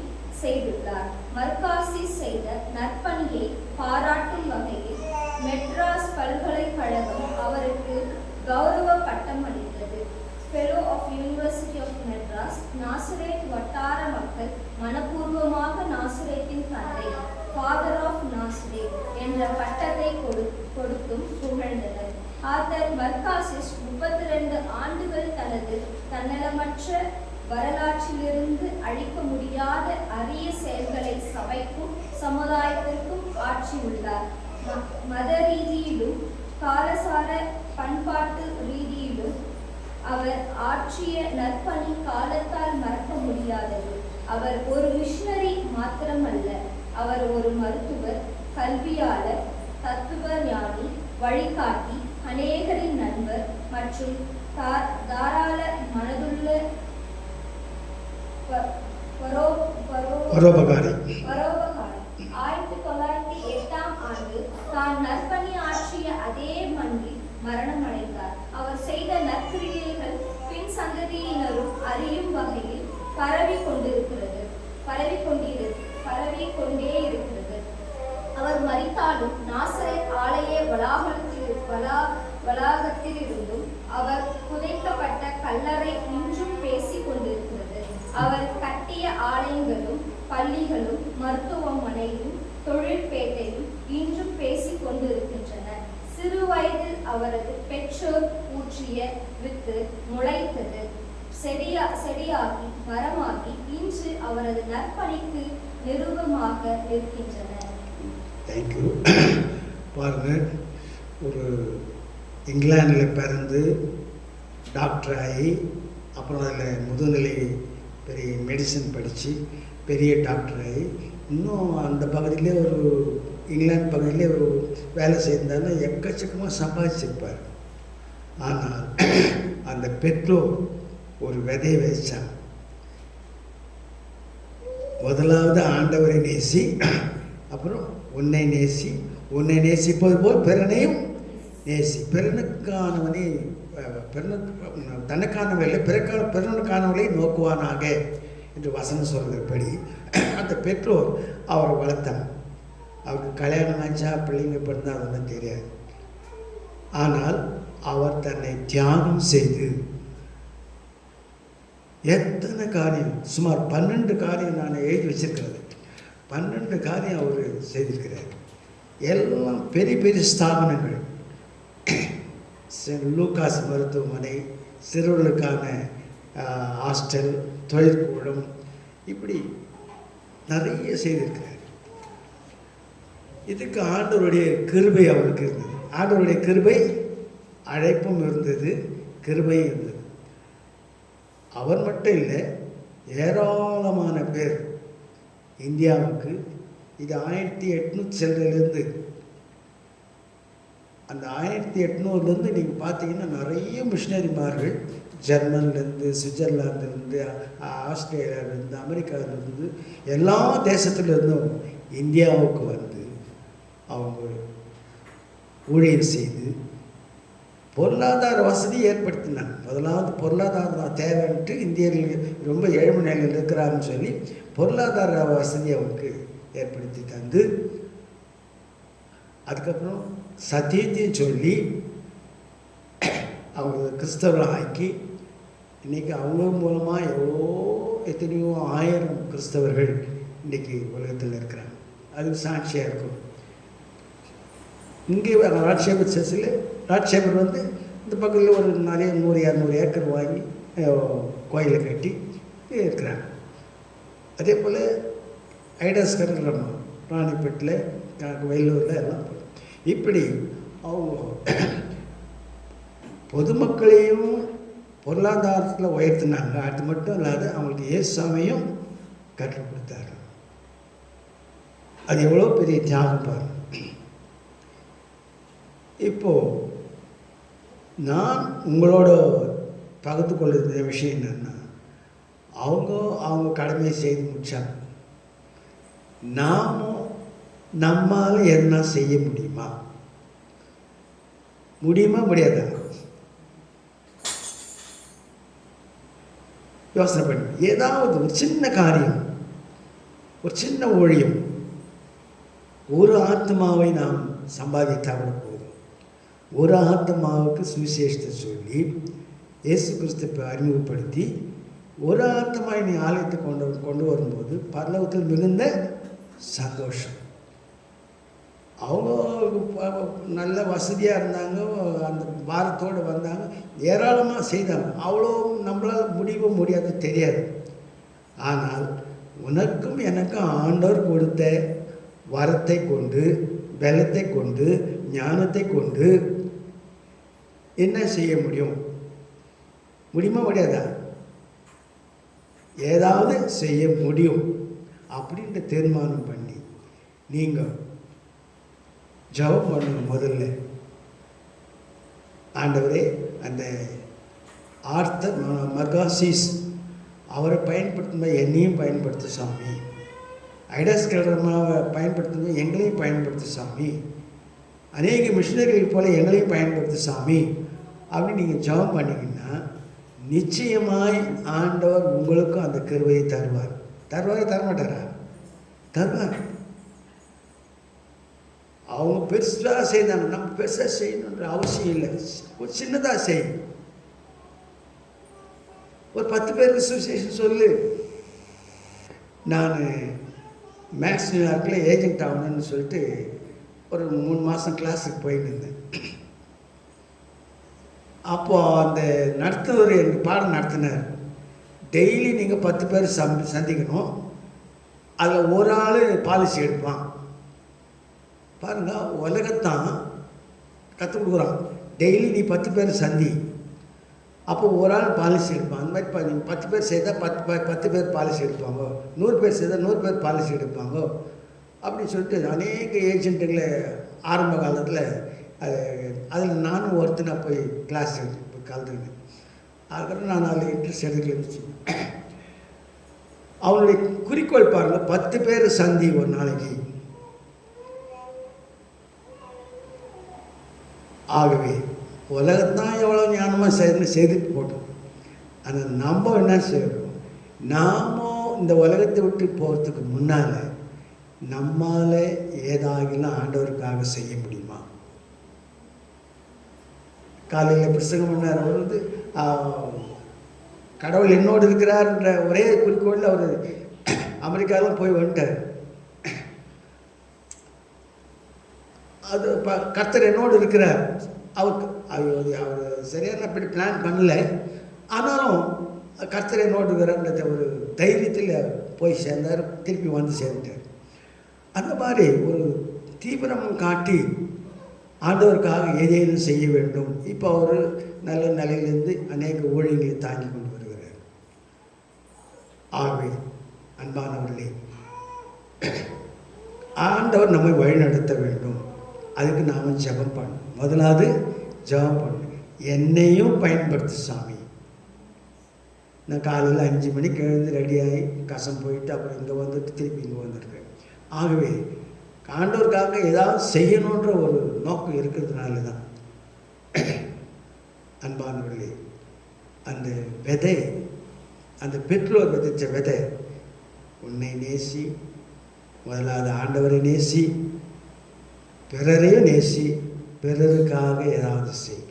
செய்துள்ளார். மர்காசிஸ் செய்த நற்பணியை பாராட்டும் வகையில் மெட்ராஸ் பல்கலைக்கழகம் அவருக்கு கௌரவ பட்டம் அளித்தது. Fellow of university of Madras. Nazareth வட்டார மக்கள் மனப்பூர்வமாக நாசரேத்தின் தந்தை, ஃபாதர் ஆஃப் நாசரேத் என்ற ஆண்டுகள் தனது தன்னலமற்ற வரலாற்றிலிருந்து அழிக்க முடியாத அரிய செயல்களை சபைக்கும் சமுதாயத்திற்கும் ஆற்றியுள்ளார். மத ரீதியிலும் காலசார பண்பாட்டு ரீதியிலும் அவர் ஆற்றிய நற்பணி காலத்தால் மறக்க முடியாதது. அவர் ஒரு மிஷனரி மாத்திரமல்ல, அவர் ஒரு மருத்துவர், கல்வியாளர், தத்துவ ஞானி, வழிகாட்டி, அநேகரின் நண்பர் மற்றும் தாராள மனதுள்ள பரோபகாரி. 1908ஆம் ஆண்டு தான் நற்பணி ஆற்றிய அதே மண்ணில் மரணம் அடைந்தார். அவர் செய்த நற்கிரியைகள் பின் சந்ததியினரும் அறியும் வகையில் பரவிக்கொண்டே இருக்கிறது. அவர் மரித்தாலும் நாசரேத் ஆலய வளாகத்தில் இருந்தும் அவர் புதைக்கப்பட்ட கல்லறை இன்றும் பேசிக் கொண்டிருக்கிறது. அவர் கட்டிய ஆலயங்களும் பள்ளிகளும் மருத்துவமனையும் தொழிற்பேட்டையும் இன்றும் பேசிக் கொண்டிருக்கின்றன. சிறு வயதில் அவரது பெற்றோர் ஊற்றிய வித்து முளைத்தது, செடியாகி மரமாகி இன்று அவரது நற்பணிக்கு நிரூபமாக இருக்கின்றன. தேங்க்யூ. பாருங்கள், ஒரு இங்கிலாந்தில் பிறந்து டாக்டர் ஆகி அப்புறம் அதில் முதுநிலை பெரிய மெடிசன் படித்து பெரிய டாக்டர் ஆகி இன்னும் அந்த பகுதியிலே ஒரு இங்கிலாந்து பகுதியிலே ஒரு வேலை செய்திருந்தாலும் எக்கச்சக்கமாக சம்பாதிச்சிருப்பார். ஆனால் அந்த பெற்றோர் ஒரு விதையை வச்சான். முதலாவது ஆண்டவரை நேசி, அப்புறம் உன்னை நேசி, உன்னை நேசிப்பது போல் பிறனையும் நேசி. பிறனுக்கானவனை தனக்கானவர்களை பிறனுக்கானவர்களை நோக்குவானாக என்று வசனம் சொல்கிறபடி அந்த பெற்றோர் அவரை வளர்த்தாங்க. அவருக்கு கல்யாணம் ஆச்சா, பிள்ளைங்க பிறந்தா அதெல்லாம் தெரியாது. ஆனால் அவர் தன்னை தியாகம் செய்து எத்தனை காரியம், சுமார் 12 காரியம் நான் எழுதி வச்சிருக்கிறது. 12 காரியம் அவர் செய்திருக்கிறார். எல்லாம் பெரிய பெரிய ஸ்தாபனங்கள். லூகாஸ் மருத்துவமனை, சிறுவர்களுக்கான ஹாஸ்டல், தொழிற்கூடம், இப்படி நிறைய செய்திருக்கிறார். இதுக்கு ஆண்டவருடைய கிருபை அவருக்கு இருந்தது. ஆண்டவருடைய கிருபை, அழைப்பும் இருந்தது, கிருபையும் இருந்தது. அவர் மட்டும் இல்லை, ஏராளமான பேர் இந்தியாவுக்கு, இது 1800 செல்லிலிருந்து, அந்த 1800லேருந்து நீங்கள் பார்த்தீங்கன்னா நிறைய மிஷினரிமார்கள் ஜெர்மன்லேருந்து, சுவிட்சர்லாந்துலேருந்து, ஆஸ்திரேலியாவிலேருந்து, அமெரிக்காவிலேருந்து, எல்லா தேசத்துலேருந்தும் இந்தியாவுக்கு வந்து அவங்க ஊழியம் செய்து பொருளாதார வசதி ஏற்படுத்தினாங்க. முதலாவது பொருளாதாரம் தேவைன்ட்டு இந்தியர்கள் ரொம்ப ஏழ்மை நிலையில் இருக்கிறாங்கன்னு சொல்லி பொருளாதார வசதி அவங்களுக்கு ஏற்படுத்தி தந்து, அதுக்கப்புறம் சத்தியத்தையும் சொல்லி அவங்க கிறிஸ்தவர்கள் ஆக்கி இன்றைக்கி அவங்க மூலமாக எத்தனையோ 1000 கிறிஸ்தவர்கள் இன்றைக்கி உலகத்தில் இருக்கிறாங்க. அதுக்கு சாட்சியாக இருக்கும். இங்கே ராட்சேபர் சர்ச்சில் ராட்சேபர் வந்து இந்த பக்கத்தில் ஒரு நிறைய 100-200 ஏக்கர் வாங்கி கோயிலை கட்டி இருக்கிறாங்க. அதே போல் ஐடாஸ்கர் ராணிப்பேட்டில், வெள்ளூரில் எல்லாம் இப்படி அவங்க பொதுமக்களையும் பொருளாதாரத்தில் உயர்த்தினாங்க. அது மட்டும் இல்லாத அவங்களுக்கு இயேசுவையும் கற்றுக் கொடுத்தாரு. அது எவ்வளோ பெரிய தியாகம் பாருங்க. இப்போது நான் உங்களோட பகிர்ந்து கொள்ளுற விஷயம் என்னென்னா, அவங்க கடமையை செய்து முடித்தாங்க. நாமும் நம்மால் என்ன செய்ய முடியுமா? முடியாதா? யோசனை பண்ணி ஏதாவது ஒரு சின்ன காரியம், ஒரு சின்ன ஊழியம், ஒரு ஆத்மாவை நாம் சம்பாதித்தால் போதும். ஒரு ஆத்மாவுக்கு சுவிசேஷத்தை சொல்லி இயேசு கிறிஸ்துவை அறிமுகப்படுத்தி ஒரு ஆத்மாவை நீ ஆலயத்தை கொண்டு வரும்போது பரலோகத்தில் மிகுந்த சந்தோஷம். அவங்க நல்ல வசதியாக இருந்தாங்க, அந்த பாரத்தோடு வந்தாங்க, ஏராளமாக செய்தாங்க. அவ்வளோ நம்மளால் முடியாது தெரியாது. ஆனால் உனக்கும் எனக்கும் ஆண்டவர் கொடுத்த வரத்தை கொண்டு, பலத்தை கொண்டு, ஞானத்தை கொண்டு என்ன செய்ய முடியும்? முடியுமா முடியாதா? ஏதாவது செய்ய முடியும் அப்படின்ற தீர்மானம் பண்ணி நீங்கள் ஜெபம் பண்ணுங்க. முதல்ல ஆண்டவரே, அந்த ஆர்த்தர் மகாசீஸ் அவரை பயன்படுத்தும்போது என்னையும் பயன்படுத்து சாமி, ஐடாஸ் கிளர்மாவை பயன்படுத்தும்போது எங்களையும் பயன்படுத்து சாமி, அநேக மிஷினரிகள் போல் எங்களையும் பயன்படுத்து சாமி அப்படின்னு நீங்கள் ஜெபம் பண்ணிங்கன்னா நிச்சயமாய் ஆண்டவர் உங்களுக்கும் அந்த கிருபையை தருவார். தரமாட்டாரா? தருவார். அவங்க பெருசாக செய்தாங்க, நம்ம பெருசாக செய்யணுன்ற அவசியம் இல்லை. ஒரு சின்னதாக செய்யும். ஒரு 10 பேருக்கு சுவிசேஷன் சொல்லு. நான் மேக்ஸ் நியூயார்க்கில் ஏஜென்ட் ஆகணும்னு சொல்லிட்டு ஒரு 3 மாதம் கிளாஸுக்கு போயிட்டு இருந்தேன். அப்போது அந்த நடத்துவர் எனக்கு பாடம் நடத்தினார். டெய்லி நீங்கள் 10 பேர் சந்திக்கணும், அதில் ஒரு ஆள் பாலிசி எடுப்பான். பாருங்கள், உலகத்தான் கற்றுக் கொடுக்குறான். டெய்லி நீ 10 பேர் சந்தி, அப்போ ஒரு ஆள் பாலிசி எடுப்பான். அந்த மாதிரி நீங்கள் 10 பேர் செய்தால் 10 பேர் பாலிசி எடுப்பாங்க, 100 பேர் செய்தால் 100 பேர் பாலிசி எடுப்பாங்க அப்படின்னு சொல்லிட்டு அநேக ஏஜென்ட்டுகளை ஆரம்ப காலத்தில் அதில் நானும் ஒருத்தனாக போய் கிளாஸ் கலந்துக்கினேன். அதுக்கப்புறம் நான் அதில் இன்ட்ரெஸ்ட் எடுத்துக்கிச்சு. அவனுடைய குறிக்கோள் பாருங்கள், 10 பேர் சந்தி ஒரு நாளைக்கு. ஆகவே உலகத்தான் எவ்வளோ ஞானமாக செய்துட்டு போட்டோம். ஆனால் நம்ம என்ன செய்யணும்? நாம் இந்த உலகத்தை விட்டு போகிறதுக்கு முன்னால் நம்மால் ஏதாகிலும் ஆண்டவருக்காக செய்ய முடியுமா? காலையில் பிரசங்கம் பண்ணார். அவர் வந்து கடவுள் என்னோடு இருக்கிறார்ன்ற ஒரே குறிக்கோளில் அவர் அமெரிக்காவில் போய் வந்துட்டார். அது கர்த்தர் என்னோடு இருக்கிறார். அவர் சரியான அப்படி பிளான் பண்ணல, ஆனாலும் கர்த்தர் என்னோடு இருக்கிறார்ன்ற ஒரு தைரியத்தில் போய் சேர்ந்தார். திருப்பி வந்து சேர்ந்தார். அந்த மாதிரி ஒரு தீவிரம் காட்டி ஆண்டவருக்காக ஏதேனும் செய்ய வேண்டும். இப்போ அவர் நல்ல நிலையிலிருந்து அநேக ஊழியர்களை தாங்கி கொண்டு வருகிறார். ஆகவே அன்பானவர்களே, ஆண்டவர் நம்மை வழிநடத்த வேண்டும். அதுக்கு நாம் ஜெபம் பண்ணணும். முதலாவது ஜெபம் பண்ணணும். என்னையும் பயன்படுத்து சாமி. நான் காலையில் 5 மணிக்கு எழுந்து ரெடியாகி கசம் போயிட்டு அப்புறம் இங்கே வந்துட்டு திருப்பி இங்கே வந்துருக்கேன். ஆகவே ஆண்டவருக்காக ஏதாவது செய்யணுன்ற ஒரு நோக்கம் இருக்கிறதுனால தான் அன்பானவர்களே, அந்த விதை, அந்த பெற்றோர் விதைச்ச விதை, உன்னை நேசி, முதலாவது ஆண்டவரை நேசி, பிறரையும் நேசி, பிறருக்காக ஏதாவது செய்.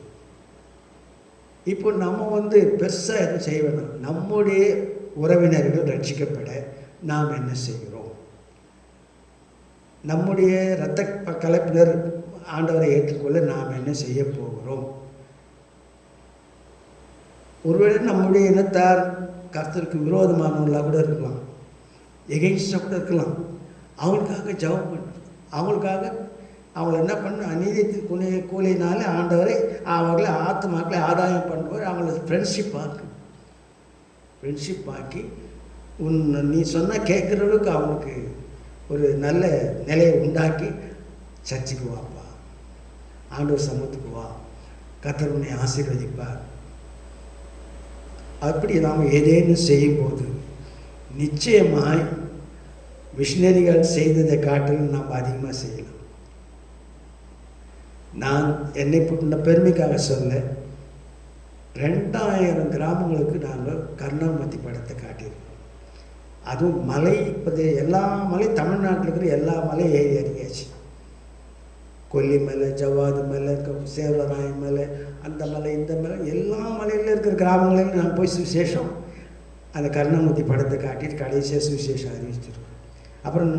இப்போ நம்ம வந்து பெருசாக எதுவும் செய்ய வேண்டாம். நம்முடைய உறவினர்கள் ரட்சிக்கப்பட நாம் என்ன செய்கிறோம்? நம்முடைய இரத்த கலப்பினர் ஆண்டவரை ஏற்றுக்கொள்ள நாம் என்ன செய்ய போகிறோம்? ஒருவேளை நம்முடைய இனத்தார் கர்த்தருக்கு விரோதமானவர்களாக கூட இருக்கலாம், எகெயின்ஸ்டாக கூட இருக்கலாம். அவங்களுக்காக ஜெபம் பண்ணணும். அவங்களுக்காக அவங்கள என்ன பண்ணணும்? அநீதிக்கு கூலினால ஆண்டவரை அவர்களை ஆத்மாக்களை ஆதாயம் பண்ணுவார். அவங்கள ஃப்ரெண்ட்ஷிப் ஆக்கி நீ சொன்னால் கேட்குற அளவுக்கு அவங்களுக்கு ஒரு நல்ல நிலையை உண்டாக்கி சர்ச்சுக்கு வாப்பா, ஆண்டவர் சமூகத்துக்கு வா, கர்த்தர் உன்னை ஆசீர்வதிப்பார். அப்படி நாம் ஏதேனும் செய்யும்போது நிச்சயமாய் மிஷினரிகள் செய்ததை காட்டிலும் நாம் அதிகமாக செய்யலாம். நான் என்னை போட்டு பெருமைக்காக சொல்ல, 2000 கிராமங்களுக்கு நாங்கள் கருணாமூர்த்தி படத்தை காட்டியிருக்கோம். அதுவும் மலை, இப்போ எல்லா மலை, தமிழ்நாட்டில் இருக்கிற எல்லா மலையும் ஏறி இறங்கியாச்சு. கொல்லிமலை, ஜவ்வாது மலை, சேவலராய மலை, அந்த மலை, இந்த மலை, எல்லா மலையில் இருக்கிற கிராமங்களையும் நான் போய் சுவிசேஷம் அந்த கருணாமூர்த்தி படத்தை காட்டிட்டு கடைசியாக சுவிசேஷம் அறிவிச்சிருக்கோம். அப்புறம்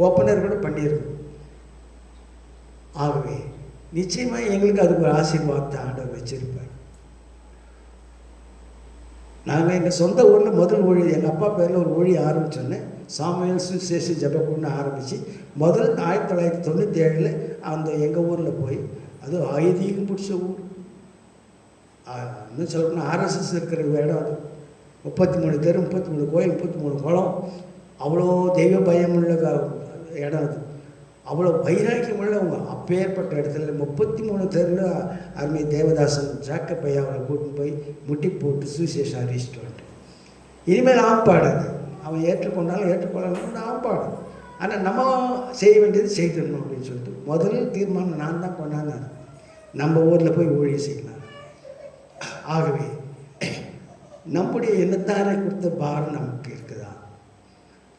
ஓப்பனர் கூட பண்ணியிருக்கோம். ஆகவே நிச்சயமாக எங்களுக்கு அதுக்கு ஒரு ஆசீர்வாதத்தை ஆண்டவர் வச்சிருப்பார். நாங்கள் எங்கள் சொந்த ஊரில் முதல் ஊழி எங்கள் அப்பா பேரில் ஒரு ஊழி ஆரம்பித்தோன்னே சாமுவேல் சுவிசேஷ ஜெபக்குழுன்னு ஆரம்பித்து முதல் 1997 அந்த எங்கள் ஊரில் போய், அது ஐதீகம் பிடிச்ச ஊர், இன்னும் சொல்லணும்னா ஆர்எஸ்எஸ் இருக்கிற இடம். அது 33 தெரு, 33 கோயில், 33 குளம், அவ்வளோ தெய்வ பயமுள்ள இடம். அது அவ்வளோ வைராக்கியம் உள்ளவங்க. அப்பேற்பட்ட இடத்துல 33 தெருவில் அருமை தேவதாசன் ஜாக்கப்பையா அவரை கூட்டின்னு போய் முட்டி போட்டு சுவிசேஷம் அறிவிச்சிட்டு வந்துட்டு, இனிமேல் ஆம்பாடு அது அவன் ஏற்றுக்கொண்டாலும் ஏற்றுக்கொள்ளலாம் ஆம்பாடு. ஆனால் நம்ம செய்ய வேண்டியது செய்திடணும் அப்படின்னு சொல்லிட்டு முதல் தீர்மானம் நான் தான் கொண்டாந்தேன். நம்ம ஊரில் போய் ஊழியம் செய்யலாம். ஆகவே நம்முடைய எண்ணத்தாரை கொடுத்த பாரம் நமக்கு இருக்குதா?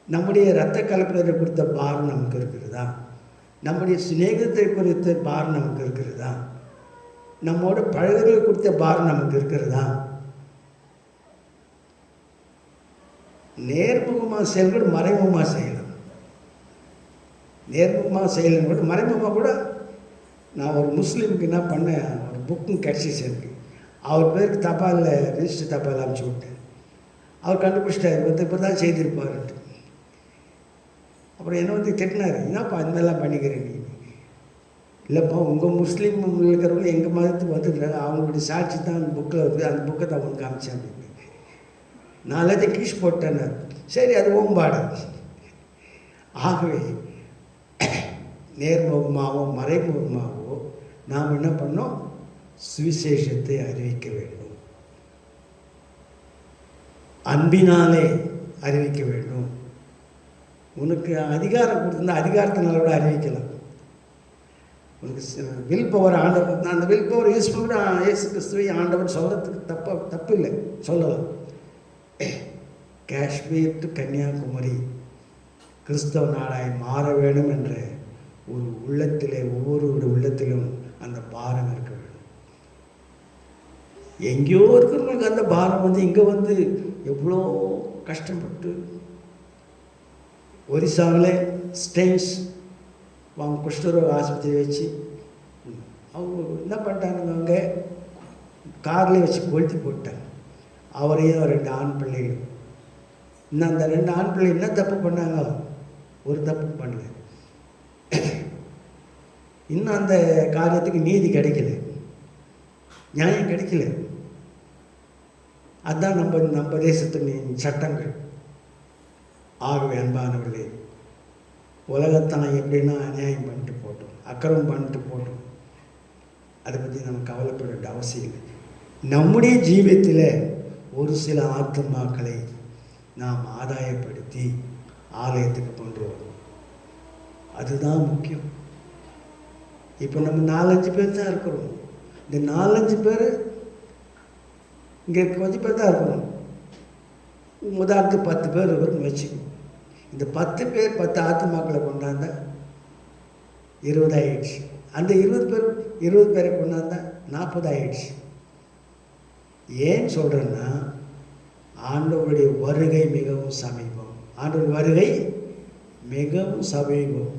நம்முடைய இரத்த கலப்பினரை கொடுத்த பாரம் நமக்கு இருக்கிறதா? நம்முடைய சிநேகத்தை குறித்த பாரம் நமக்கு இருக்கிறதா? நம்மோட பழகுகளை கொடுத்த பாரம் நமக்கு இருக்கிறதா? நேர்முகமாக செயல்கள் மறைமுகமாக செய்யலாம். நேர்முகமாக செய்யலாம் கூட மறைமுகமாக கூட. நான் ஒரு முஸ்லீமுக்கு என்ன பண்ணேன், ஒரு புக்கும் கிடச்சிச்சு எனக்கு. அவர் பேருக்கு தபாலில் ரெஜிஸ்டர் தபால் அனுப்பிச்சி விட்டேன். அவர் கண்டுபிடிச்சிட்டார், இப்போ தான் செய்திருப்பாருன்ட்டு. அப்புறம் என்ன திட்டினார், என்னப்பா இந்த மாதிரிலாம் பண்ணிக்கிறேன் நீ? இல்லைப்பா, உங்கள் முஸ்லீம் இருக்கிறவங்க எங்கள் மதத்துக்கு வந்துடுறாங்க, அவங்களுடைய சாட்சி தான் அந்த புக்கில் இருக்குது, அந்த புக்கை தான் அவனுக்கு காமிச்சேன் அப்படின்னு. நான் எல்லாத்தையும் கீழ் போட்டேன். சரி, அது ஓம்பாடு. ஆகவே நேர்முகமாகவோ மறைமுகமாகவோ நாம் என்ன பண்ணோம்? சுவிசேஷத்தை அறிவிக்க வேண்டும். அன்பினாலே அறிவிக்க வேண்டும். உனக்கு அதிகாரம் கொடுத்துருந்தா அதிகாரத்தினால கூட அறிவிக்கலாம். உனக்கு வில் பவர் ஆண்டவர், அந்த வில் பவர் யூஸ் பண்ணி இயேசு கிறிஸ்துவை ஆண்டவர் சொல்கிறதுக்கு தப்பு இல்லை, சொல்லலாம். காஷ்மீர் டு கன்னியாகுமரி கிறிஸ்தவ நாடாய் மாற வேண்டும் என்ற ஒரு உள்ளத்திலே, ஒவ்வொருவருடைய உள்ளத்திலும் அந்த பாரம் இருக்க வேண்டும். எங்கேயோ இருக்கிறவங்களுக்கு அந்த பாரம் வந்து இங்கே வந்து எவ்வளோ கஷ்டப்பட்டு ஒரிசாவில் ஸ்டெயின்ஸ் அவங்க குஷ்டரோக ஆஸ்பத்திரி வச்சு அவங்க என்ன பண்ணிட்டாங்க, அங்கே கார்லேயே வச்சு கொளுத்தி போட்டாங்க. அவரையும் 2 ஆண் பிள்ளைகள். இன்னும் அந்த 2 ஆண் பிள்ளைகள் என்ன தப்பு பண்ணாங்க? ஒரு தப்பு பண்ணல. இன்னும் அந்த காரியத்துக்கு நீதி கிடைக்கல, நியாயம் கிடைக்கல. அதுதான் நம்ம தேசத்தின் சட்டங்கள். ஆகவே அன்பானவர்களே, உலகத்தான் எப்படின்னா அநியாயம் பண்ணிட்டு போட்டோம், அக்கிரமம் பண்ணிட்டு போட்டோம், அதை பற்றி நம்ம கவலைப்பட வேண்டிய அவசியம் இல்லை. நம்முடைய ஜீவியத்தில் ஒரு சில ஆத்மாக்களை நாம் ஆதாயப்படுத்தி ஆலயத்துக்கு கொண்டு வரணும். அதுதான் முக்கியம். இப்போ நம்ம 4-5 பேர் தான் இருக்கிறோம். இந்த 4-5 பேர் இங்கே கொஞ்சம் பேர் தான் இருக்கிறோம். உதாரணத்துக்கு 10 பேர் இருக்கிறோம்னு வச்சுக்கணும். இந்த 10 பேர் 10 ஆத்மாக்களை கொண்டாந்தா 20 ஆயிடுச்சு. அந்த 20 பேரை கொண்டாந்தா 40 ஆயிடுச்சு. ஏன் சொல்கிறேன்னா, ஆண்டவருடைய வருகை மிகவும் சமீபம். ஆண்டவர் வருகை மிகவும் சமீபம்.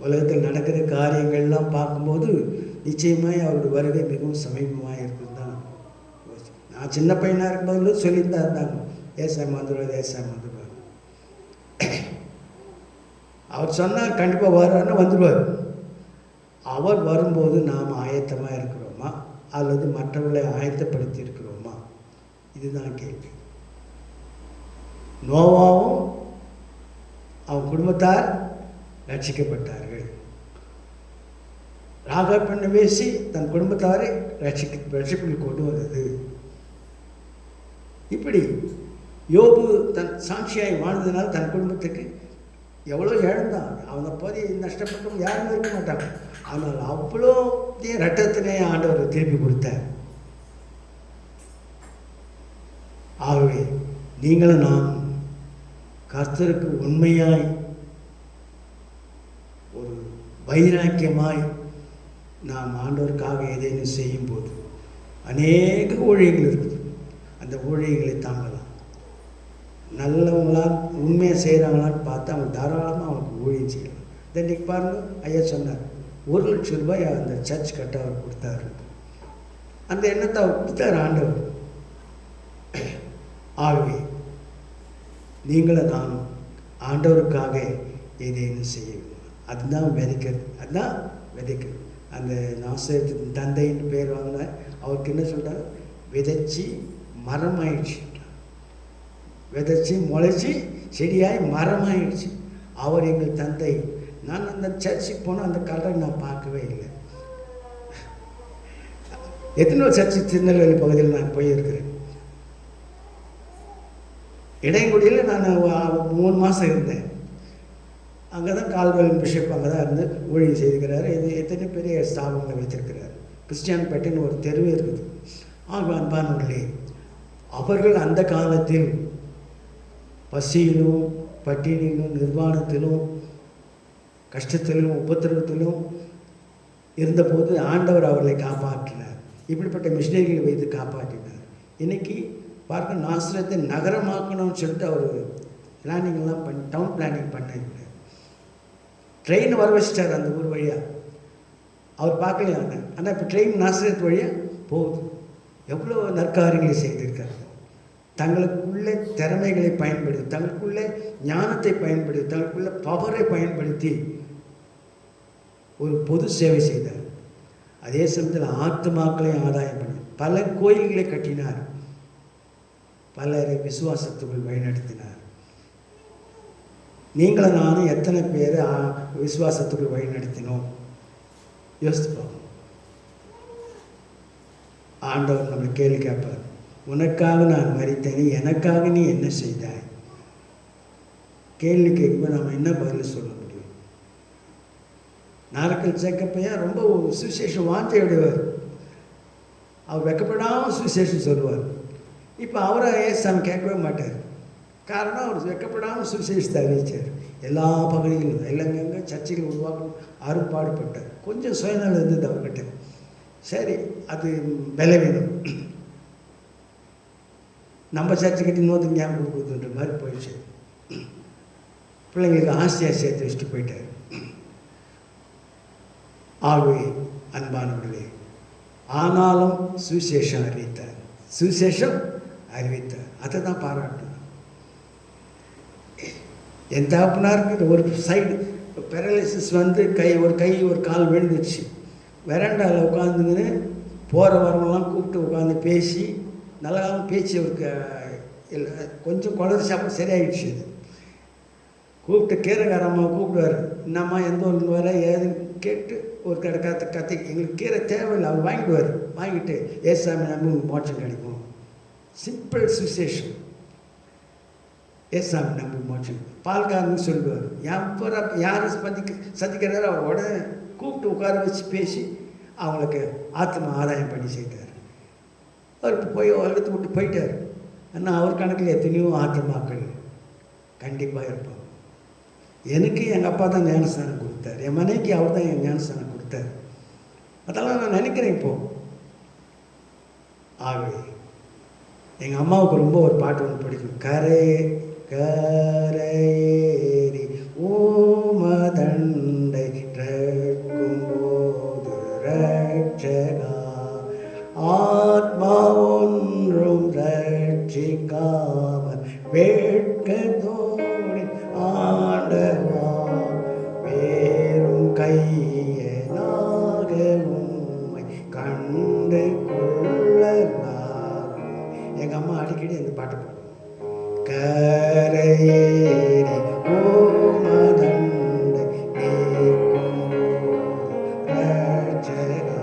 உலகத்தில் நடக்கிற காரியங்கள்லாம் பார்க்கும்போது நிச்சயமாக அவருடைய வருகை மிகவும் சமீபமாக இருக்குன்னு தான் நான் சின்ன பையனாக இருக்கும்போது சொல்லியிருந்தா இருந்தாங்க, ஏசாமி வந்துடுவார். அவர் சொன்னார் கண்டிப்பாக வருவார்னா வந்துடுவார். அவர் வரும்போது நாம் ஆயத்தமாக இருக்கிறோமா அல்லது மற்றவர்களை ஆயத்தப்படுத்தி இருக்கிறோமா? இதுதான் கேள்வி. நோவாவும் அவன் குடும்பத்தார் ரட்சிக்கப்பட்டார்கள். ராகாப் பெண்ணை பேசி தன் குடும்பத்தாரை ரட்சிப்பில் கொண்டு வந்தது. இப்படி யோபு தன் சாட்சியாய் வாழ்ந்ததுனால தன் குடும்பத்துக்கு எவ்வளோ இழந்தான். அவனை போய் நஷ்டப்பட்டவங்க யாருமே இருக்க மாட்டாங்க. ஆனால் அவ்வளோ ரத்தத்தினே ஆண்டவர் திருப்பி கொடுத்தார். ஆகவே நீங்களும் நாம் கர்த்தருக்கு உண்மையாய் ஒரு வைராக்கியமாய் நாம் ஆண்டவருக்காக ஏதேனும் செய்யும்போது அநேக ஊழியங்கள் இருக்குது. அந்த ஊழியங்களை தாங்கலாம். நல்லவங்களாம் உண்மையாக செய்கிறாங்களான்னு பார்த்தா அவன் தாராளமாக அவனுக்கு ஊழியம் செய்யலாம். இன்றைக்கி பாருங்கள், ஐயா சொன்னார், 1,00,000 அந்த சர்ச் கட்ட அவர் கொடுத்தாரு. அந்த எண்ணத்தை அவர் கொடுத்தார் ஆண்டவர். ஆகவே நீங்களும் நானும் ஆண்டவருக்காக ஏதேனும் செய்யணும். அதுதான் விதைக்கிறது, அதுதான் விதைக்கிறது. அந்த நாசரேத்து தந்தைன்னு பேர் வாங்கின அவருக்கு என்ன சொல்கிறார்? விதைச்சி மரமாயிடுச்சு, விதைச்சி முளைச்சி செடியாய் மரமாயிடுச்சு. அவர் எங்கள் தந்தை. நான் அந்த சர்ச்சுக்கு போனால் அந்த கலரை நான் பார்க்கவே இல்லை. எத்தனையோ சர்ச்சு திருநெல்வேலி பகுதியில் நான் போயிருக்கிறேன். இடையங்குடியில் நான் 3 மாதம் இருந்தேன். அங்கே தான் கால்வெல் பிஷப் அங்கே தான் இருந்து ஊழியம் செய்திருக்கிறாரு. இது எத்தனை பெரிய ஸ்தாபங்களை வைத்திருக்கிறார். கிறிஸ்டியான்பேட்டைன்னு ஒரு தெருவே இருக்குது. அன்பானவர்களே, அவர்கள் அந்த காலத்தில் பசியிலும் பட்டினியிலும் நிர்வாணத்திலும் கஷ்டத்திலும் உபத்திரவத்திலும் இருந்தபோது ஆண்டவர் அவர்களை காப்பாற்றினார். இப்படிப்பட்ட மிஷினரிகளை வைத்து காப்பாற்றினார். இன்றைக்கி பார்க்க நாசரத்தை நகரமாக்கணும்னு சொல்லிட்டு அவர் பிளானிங்லாம் பண்ணி டவுன் பிளானிங் பண்ணிருக்கார். ட்ரெயின் வர வச்சிட்டார் அந்த ஊர் வழியாக. அவர் பார்க்கலையா? ஆனால் இப்போ ட்ரெயின் நாசரத் வழியாக போகுது. எவ்வளோ நற்காரியங்களை செய்திருக்கார். தங்களுக்குள்ளே திறமைகளை பயன்படுத்தி, தங்களுக்குள்ளே ஞானத்தை பயன்படுத்தி, தங்களுக்குள்ள பவரை பயன்படுத்தி ஒரு பொது சேவை செய்தார். அதே சமயத்தில் ஆத்துமாக்களையும் ஆதாயம் பண்ணி பல கோயில்களை கட்டினார், பலரை விசுவாசத்துக்குள் வழிநடத்தினார். நீங்களும் நானும் எத்தனை பேர் விசுவாசத்துக்குள் வழிநடத்தினோம் யோசித்து பார்ப்போம். ஆண்டவர் நம்மளை கேள்வி கேட்பார். உனக்காக நான் மரித்தேன், எனக்காக நீ என்ன செய்தாய்? கேள்வி கேட்கும்போது நம்ம என்ன பதில் சொல்ல முடியும்? நாரக்கல் சேக்கப்பையா ரொம்ப சுவிசேஷம் வாஞ்சையுடையவர். அவர் வெக்கப்படாமல் சுவிசேஷம் சொல்லுவார். இப்போ அவரை ஏசாமி கேட்கவே மாட்டார். காரணம், அவர் வெக்கப்படாமல் சுவிசேஷத்தை அறிவிச்சார். எல்லா பகுதிகளிலும் எல்லங்கங்க சர்ச்சைகள் உருவாக்கணும் அரும்பாடுபட்டார். கொஞ்சம் சுயநலம் இருந்தது அவர்கிட்ட. சரி, அது பலவீனம். நம்ம சர்ச்சைக்கிட்ட இன்னொருத்தர் ஞாபகம் கொடுக்குன்ற மாதிரி போயிடுச்சு. பிள்ளைங்களுக்கு ஆசையாக சேர்த்து வச்சுட்டு போயிட்டார். ஆகவே அன்பானவர்களே, ஆனாலும் சுவிசேஷம் அறிவித்தார், சுவிசேஷம் அறிவித்தார். அதை தான் பாராட்டணும். என் தகப்பனாருக்கு ஒரு சைடு பேரலைசிஸ் வந்து ஒரு கை ஒரு கால் விழுந்துச்சு. வெராண்டாவில் உட்காந்துங்கன்னு போகிற வரவெல்லாம் கூப்பிட்டு உட்காந்து பேசி நல்ல காலம் பேச்சு அவருக்கு கொஞ்சம் குளறு சாப்பிட்டு சரியாயிடுச்சு. அது கூப்பிட்டு கீரைக்காரம்மா கூப்பிடுவார். என்னம்மா எந்த ஊருக்கு வர ஏதுன்னு கேட்டு ஒரு கத்தை எங்களுக்கு கீரை தேவையில்லை, அவர் வாங்கிடுவார். வாங்கிட்டு ஏசாமி நம்பி உங்களுக்கு மோட்சம் கிடைக்கும். சிம்பிள் சுவிசேஷம். ஏசாமி நம்பி மோட்சம். பால்காரன்னு சொல்லுவார். யார் சந்திக்கிறாரோ அவர் உடனே கூப்பிட்டு உட்கார வச்சு பேசி அவங்களுக்கு ஆத்மா ஆதாயம் பண்ணி செய்தார். அவர் போய் உலகத்தை விட்டு போயிட்டார். ஆனால் அவர் கணக்கில் எத்தனையோ ஆத்மாக்கள் கண்டிப்பாக இருப்பாங்க. எனக்கு எங்கள் அப்பா தான் ஞானஸ்தானம் கொடுத்தார், என் மனைவிக்கு அவர் தான் என் ஞானஸ்தானம் கொடுத்தார். அதெல்லாம் நான் நினைக்கிறேன் இப்போது. ஆகவே எங்கள் அம்மாவுக்கு ரொம்ப ஒரு பாட்டு ஒன்று பிடிக்கும். கரையேறி ஓமதண்டை ரட்கும்போது ரட்சகா ஆத்மா ஒன்றும் ரட்சிக்காமல் வேட்கத்தோடு ஆண்டவா வேறும் கையனாக உம்மை கண்டு கொள்ளலாம். எங்கள் அம்மா அடிக்கடி அந்த பாட்டு பாடுவோம். கரையேறி ஓமதண்டை ரட்சகா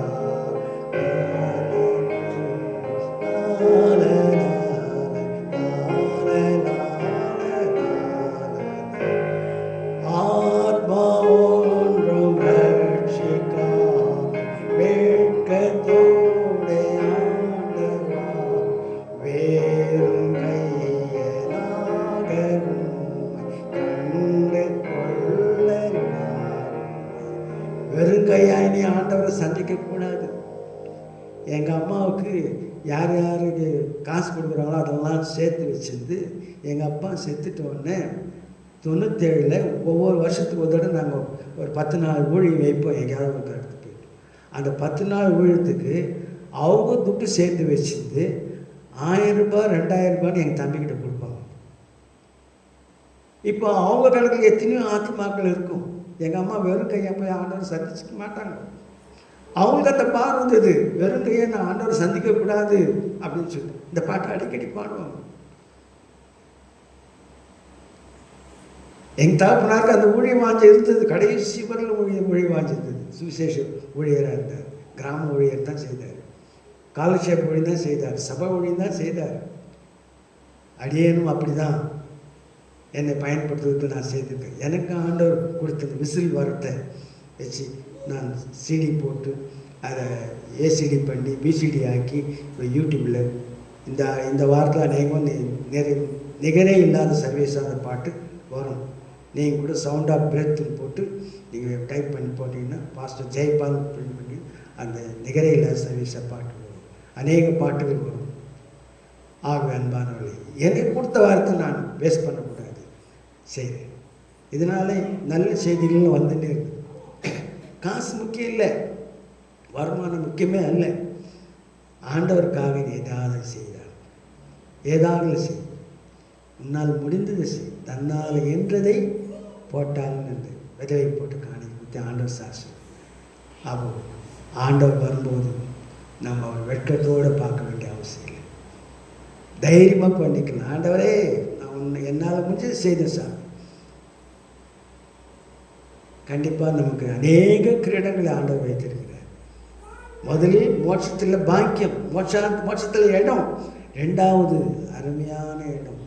ஆத்மா ஒன்றும் ரட்சிக்கா வேட்கத்தோடு ஆண்டவா வேறும் கையனாக கண்டு கொள்ளலாம். வெறும் கையாய் நீ ஆண்டவரை சந்திக்கக்கூடாது. எங்கள் அம்மாவுக்கு யார் யாருக்கு காசு கொடுக்குறாங்களோ அதெல்லாம் சேர்த்து வச்சிருந்து எங்கள் அப்பா செத்துட்ட உடனே 97 ஒவ்வொரு வருஷத்துக்கு ஒரு தடவை நாங்கள் ஒரு 10 நாள் ஊழியம் வைப்போம் எங்கேயாவது ஒரு இடத்துக்கு போயிட்டு. அந்த 10 நாள் ஊழியத்துக்கு அவங்க துட்டு சேர்த்து வச்சுருந்து 1000 ரூபாய் 2000 ரூபான்னு எங்கள் தம்பிக்கிட்ட கொடுப்பாங்க. இப்போ அவங்க கணக்கில் எத்தனையோ ஆத்மாக்கள் இருக்கும். எங்கள் அம்மா வெறும் கையை போய் ஆண்டவரை சந்திச்சிக்க மாட்டாங்க. அவங்களுக்கு அந்த பார்வை வந்தது, வெறும் கையை நான் ஆண்டவரை சந்திக்கக்கூடாது அப்படின்னு சொல்லி இந்த பாட்டை அடிக்கடி பாடுவாங்க. எங்கள் தகப்பனாருக்கு அந்த ஊழிய வாஞ்சை இருந்தது. கடைசி வரையில் ஊழிய வாஞ்சை இருந்தது. சுவிசேஷ ஊழியராக இருந்தார், கிராம ஊழியர் தான் செய்தார், காலட்சேப ஊழியம் தான் செய்தார், சபை ஊழியம் தான் செய்தார். அடியேனும் அப்படி தான் என்னை பயன்படுத்துவதற்கு நான் செய்திருக்கேன். எனக்கு ஆண்டவர் கொடுத்தது விசில் வரத்தை வச்சு நான் சிடி போட்டு அதை ஏசிடி பண்ணி பிசிடி ஆக்கி இப்போ யூடியூப்பில் இந்த வாரத்தில் அநேகம் நிகரே இல்லாத சர்வீஸாக அந்த பாட்டு வரும். நீங்கள் கூட சவுண்ட் ஆஃப் பிரெத்துன்னு போட்டு நீங்கள் டைப் பண்ணி போட்டிங்கன்னா பாஸ்டர் ஜெயபால் பிரிண்ட் பண்ணி அந்த நிகரே இல்லாத சர்வீஸாக பாட்டு வரும். அநேக பாட்டுகள் வரும். ஆகவே அன்பானவர்களே, எனக்கு கொடுத்த வாரத்தை நான் வேஸ்ட் பண்ணக்கூடாது செய்கிறேன். இதனால நல்ல செய்திகளும் வந்துட்டே இருக்குது. காசு முக்கியம் இல்லை, வருமானம் முக்கியமே அல்ல. ஆண்டவருக்காக ஏதாவது செய்தார், ஏதாவது செய், உன்னால் முடிந்ததை செய், தன்னால் என்றதை போட்டாலும் என்று விதவை போட்டு காணி கொடுத்து ஆண்டவர் சாட்சி. அப்போ ஆண்டவர் வரும்போது நம்ம அவர் வெட்கத்தோடு பார்க்க வேண்டிய அவசியம் இல்லை. தைரியமாக பண்ணிக்கலாம். ஆண்டவரே நான் உன்னை என்னால் முடிஞ்சது செய்தேன் சாமி. கண்டிப்பாக நமக்கு அநேக கிரீடங்களை ஆண்டவர் வைத்திருக்கிறார். முதலில் மோட்சத்தில் பாக்கியம், மோட்சத்தில் இடம், 2வது அருமையான இடம்,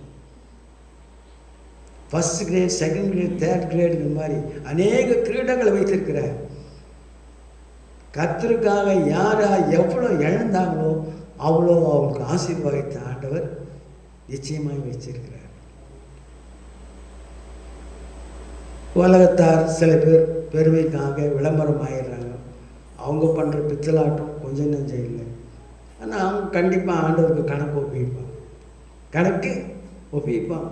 1st great, 2nd great, 3rd great, இந்த மாதிரி அநேக கிரீடங்களை வைத்திருக்கிறார். கர்த்தருக்காக யார் எவ்வளோ இழந்தாங்களோ அவ்வளோ அவங்களுக்கு ஆசீர்வாதத்தை ஆண்டவர் நிச்சயமாக வச்சிருக்கிறார். உலகத்தார் சில பேர் பெருமைக்காக விளம்பரம் ஆயிடுறாங்க. அவங்க பண்ணுற பித்தலாட்டம் கொஞ்சம் நஞ்சம் இல்லை. ஆனால் அவங்க கண்டிப்பாக ஆண்டவருக்கு கணக்கு ஒப்பிப்பான்.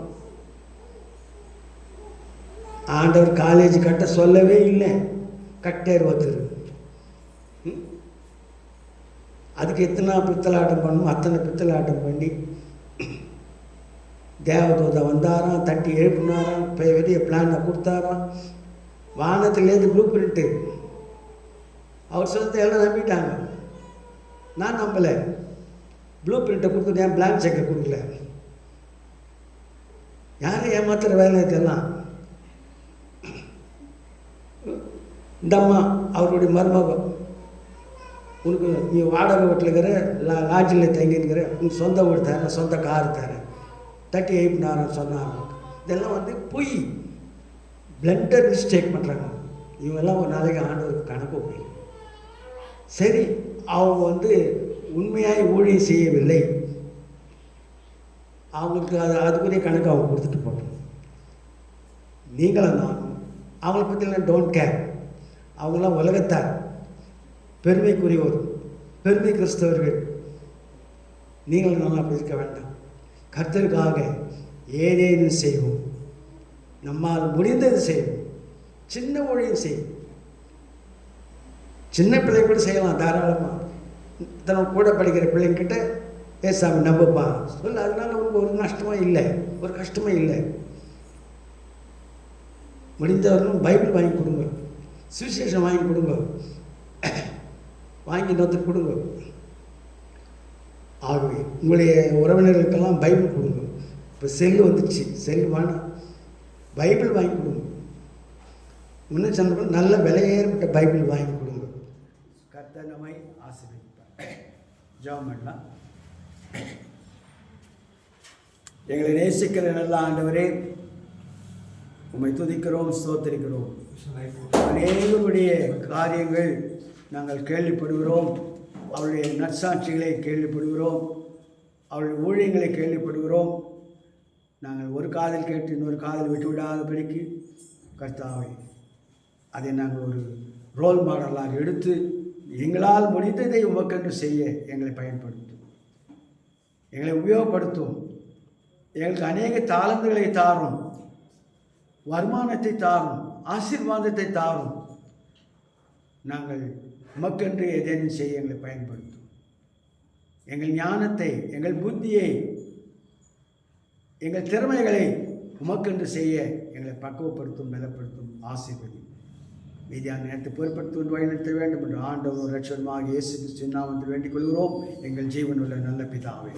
ஆண்டவர் காலேஜ் கட்ட சொல்லவே இல்லை, கட்டேர் ஒருத்தர். அதுக்கு எத்தனை பித்தலாட்டம் பண்ணணும், அத்தனை பித்தலாட்டம் பண்ணி தேவதூதை வந்தாராம், தட்டி எழுப்பினாராம், பெரிய பிளானை கொடுத்தாராம், வானத்துலேருந்து ப்ளூ பிரிண்ட்டு. அவர் சொன்னதை எல்லாம் நம்பிட்டாங்க. நான் நம்பலை. ப்ளூ பிரிண்ட்டை கொடுத்துட்டு ஏன் பிளான் செக்கை கொடுக்கல? யாரும் ஏமாத்துகிற வேலை இதெல்லாம். இந்த அம்மா அவருடைய மருமகம், உனக்கு நீ வாடகை வீட்டில் இருக்கிற, லாட்ஜில் தங்கியிருக்கிற, உனக்கு சொந்த வீடு தரேன், சொந்த கார் தரேன், தட்டி எழுப்பினாரன் சொன்னாங்க. இதெல்லாம் வந்து பொய், பிளண்டர் மிஸ்டேக் பண்ணுறாங்க. இவங்கெல்லாம் ஒரு நாளைக்கு ஆண்டவருக்கு கணக்கு போய் சரி, அவங்க வந்து உண்மையாக ஊழியம் செய்யவில்லை, அவங்களுக்கு அதுக்குரிய கணக்கு அவங்க கொடுத்துட்டு போட்டோம். நீங்களும் நானும் அவங்கள பற்றிலாம் டோன்ட் கேர். அவங்களாம் உலகத்தார், பெருமைக்குரியவர், பெருமை கிறிஸ்தவர்கள். நீங்களும் நானும் அப்படி இருக்க வேண்டாம். கர்த்தருக்காக ஏதேனும் செய்வோம், நம்மால் முடிந்தது செய்வோம். சின்ன ஊழியம் செய்யும், சின்ன பிள்ளை கூட செய்யலாம் தாராளமாக. தன்னோட கூட படிக்கிற பிள்ளைங்கிட்ட ஏசாமி நம்பப்பா சொல்ல, அதனால உங்களுக்கு ஒரு நஷ்டமும் இல்லை, ஒரு கஷ்டமும் இல்லை. முடிந்தவர்களும் பைபிள் வாங்கி கொடுங்க, சுவிசேஷம் வாங்கி கொடுங்க, வாங்கி நோத்து கொடுங்க. ஆகவே உங்களுடைய உறவினர்களுக்கெல்லாம் பைபிள் கொடுங்க. இப்போ செல்லு வந்துச்சு, செல்லு வேணாம், பைபிள் வாங்கி கொடுங்க. இன்னும் சொன்ன நல்ல விலையேற்பட்ட பைபிள் வாங்கி கொடுங்க. கர்த்தர் நம்மை ஆசீர்வதிப்பார். ஜெபம் பண்ணலாம். எங்களை நேசிக்கிற நல்ல ஆண்டவரே, உம்மை துதிக்கிறோம், ஸ்தோத்திரிக்கிறோம். அநேகருடைய காரியங்கள் நாங்கள் கேள்விப்படுகிறோம், அவருடைய நற்சாட்சிகளை கேள்விப்படுகிறோம், அவருடைய ஊழியங்களை கேள்விப்படுகிறோம். நாங்கள் ஒரு காதில் கேட்டு இன்னொரு காதில் விட்டுவிடாதபடிக்கு கர்த்தாவை அதை நாங்கள் ஒரு ரோல் மாடலாக எடுத்து எங்களால் முடிந்ததை உமக்கென்று செய்ய எங்களை பயன்படுத்தும், எங்களை உபயோகப்படுத்தும். எங்களுக்கு அநேக தாளந்துகளை தாரும். வருமானத்தை தாரும், ஆசீர்வாதத்தை தாரும். நாங்கள் உமக்கென்று ஏதேனும் செய்ய எங்களை பயன்படுத்தும். எங்கள் ஞானத்தை, எங்கள் புத்தியை, எங்கள் திறமைகளை உமக்கென்று செய்ய எங்களை பக்குவப்படுத்தும், பலப்படுத்தும், ஆசீர்வதி. மீதியான நேரத்தை பொறுப்படுத்தும் வழிநடத்த வேண்டும் என்று ஆண்டவர் இரட்சகருமாகிய இயேசு கிறிஸ்துவின் நாமத்தில் வேண்டிக் கொள்கிறோம். எங்கள் ஜீவனுள்ள நல்ல பிதாவே.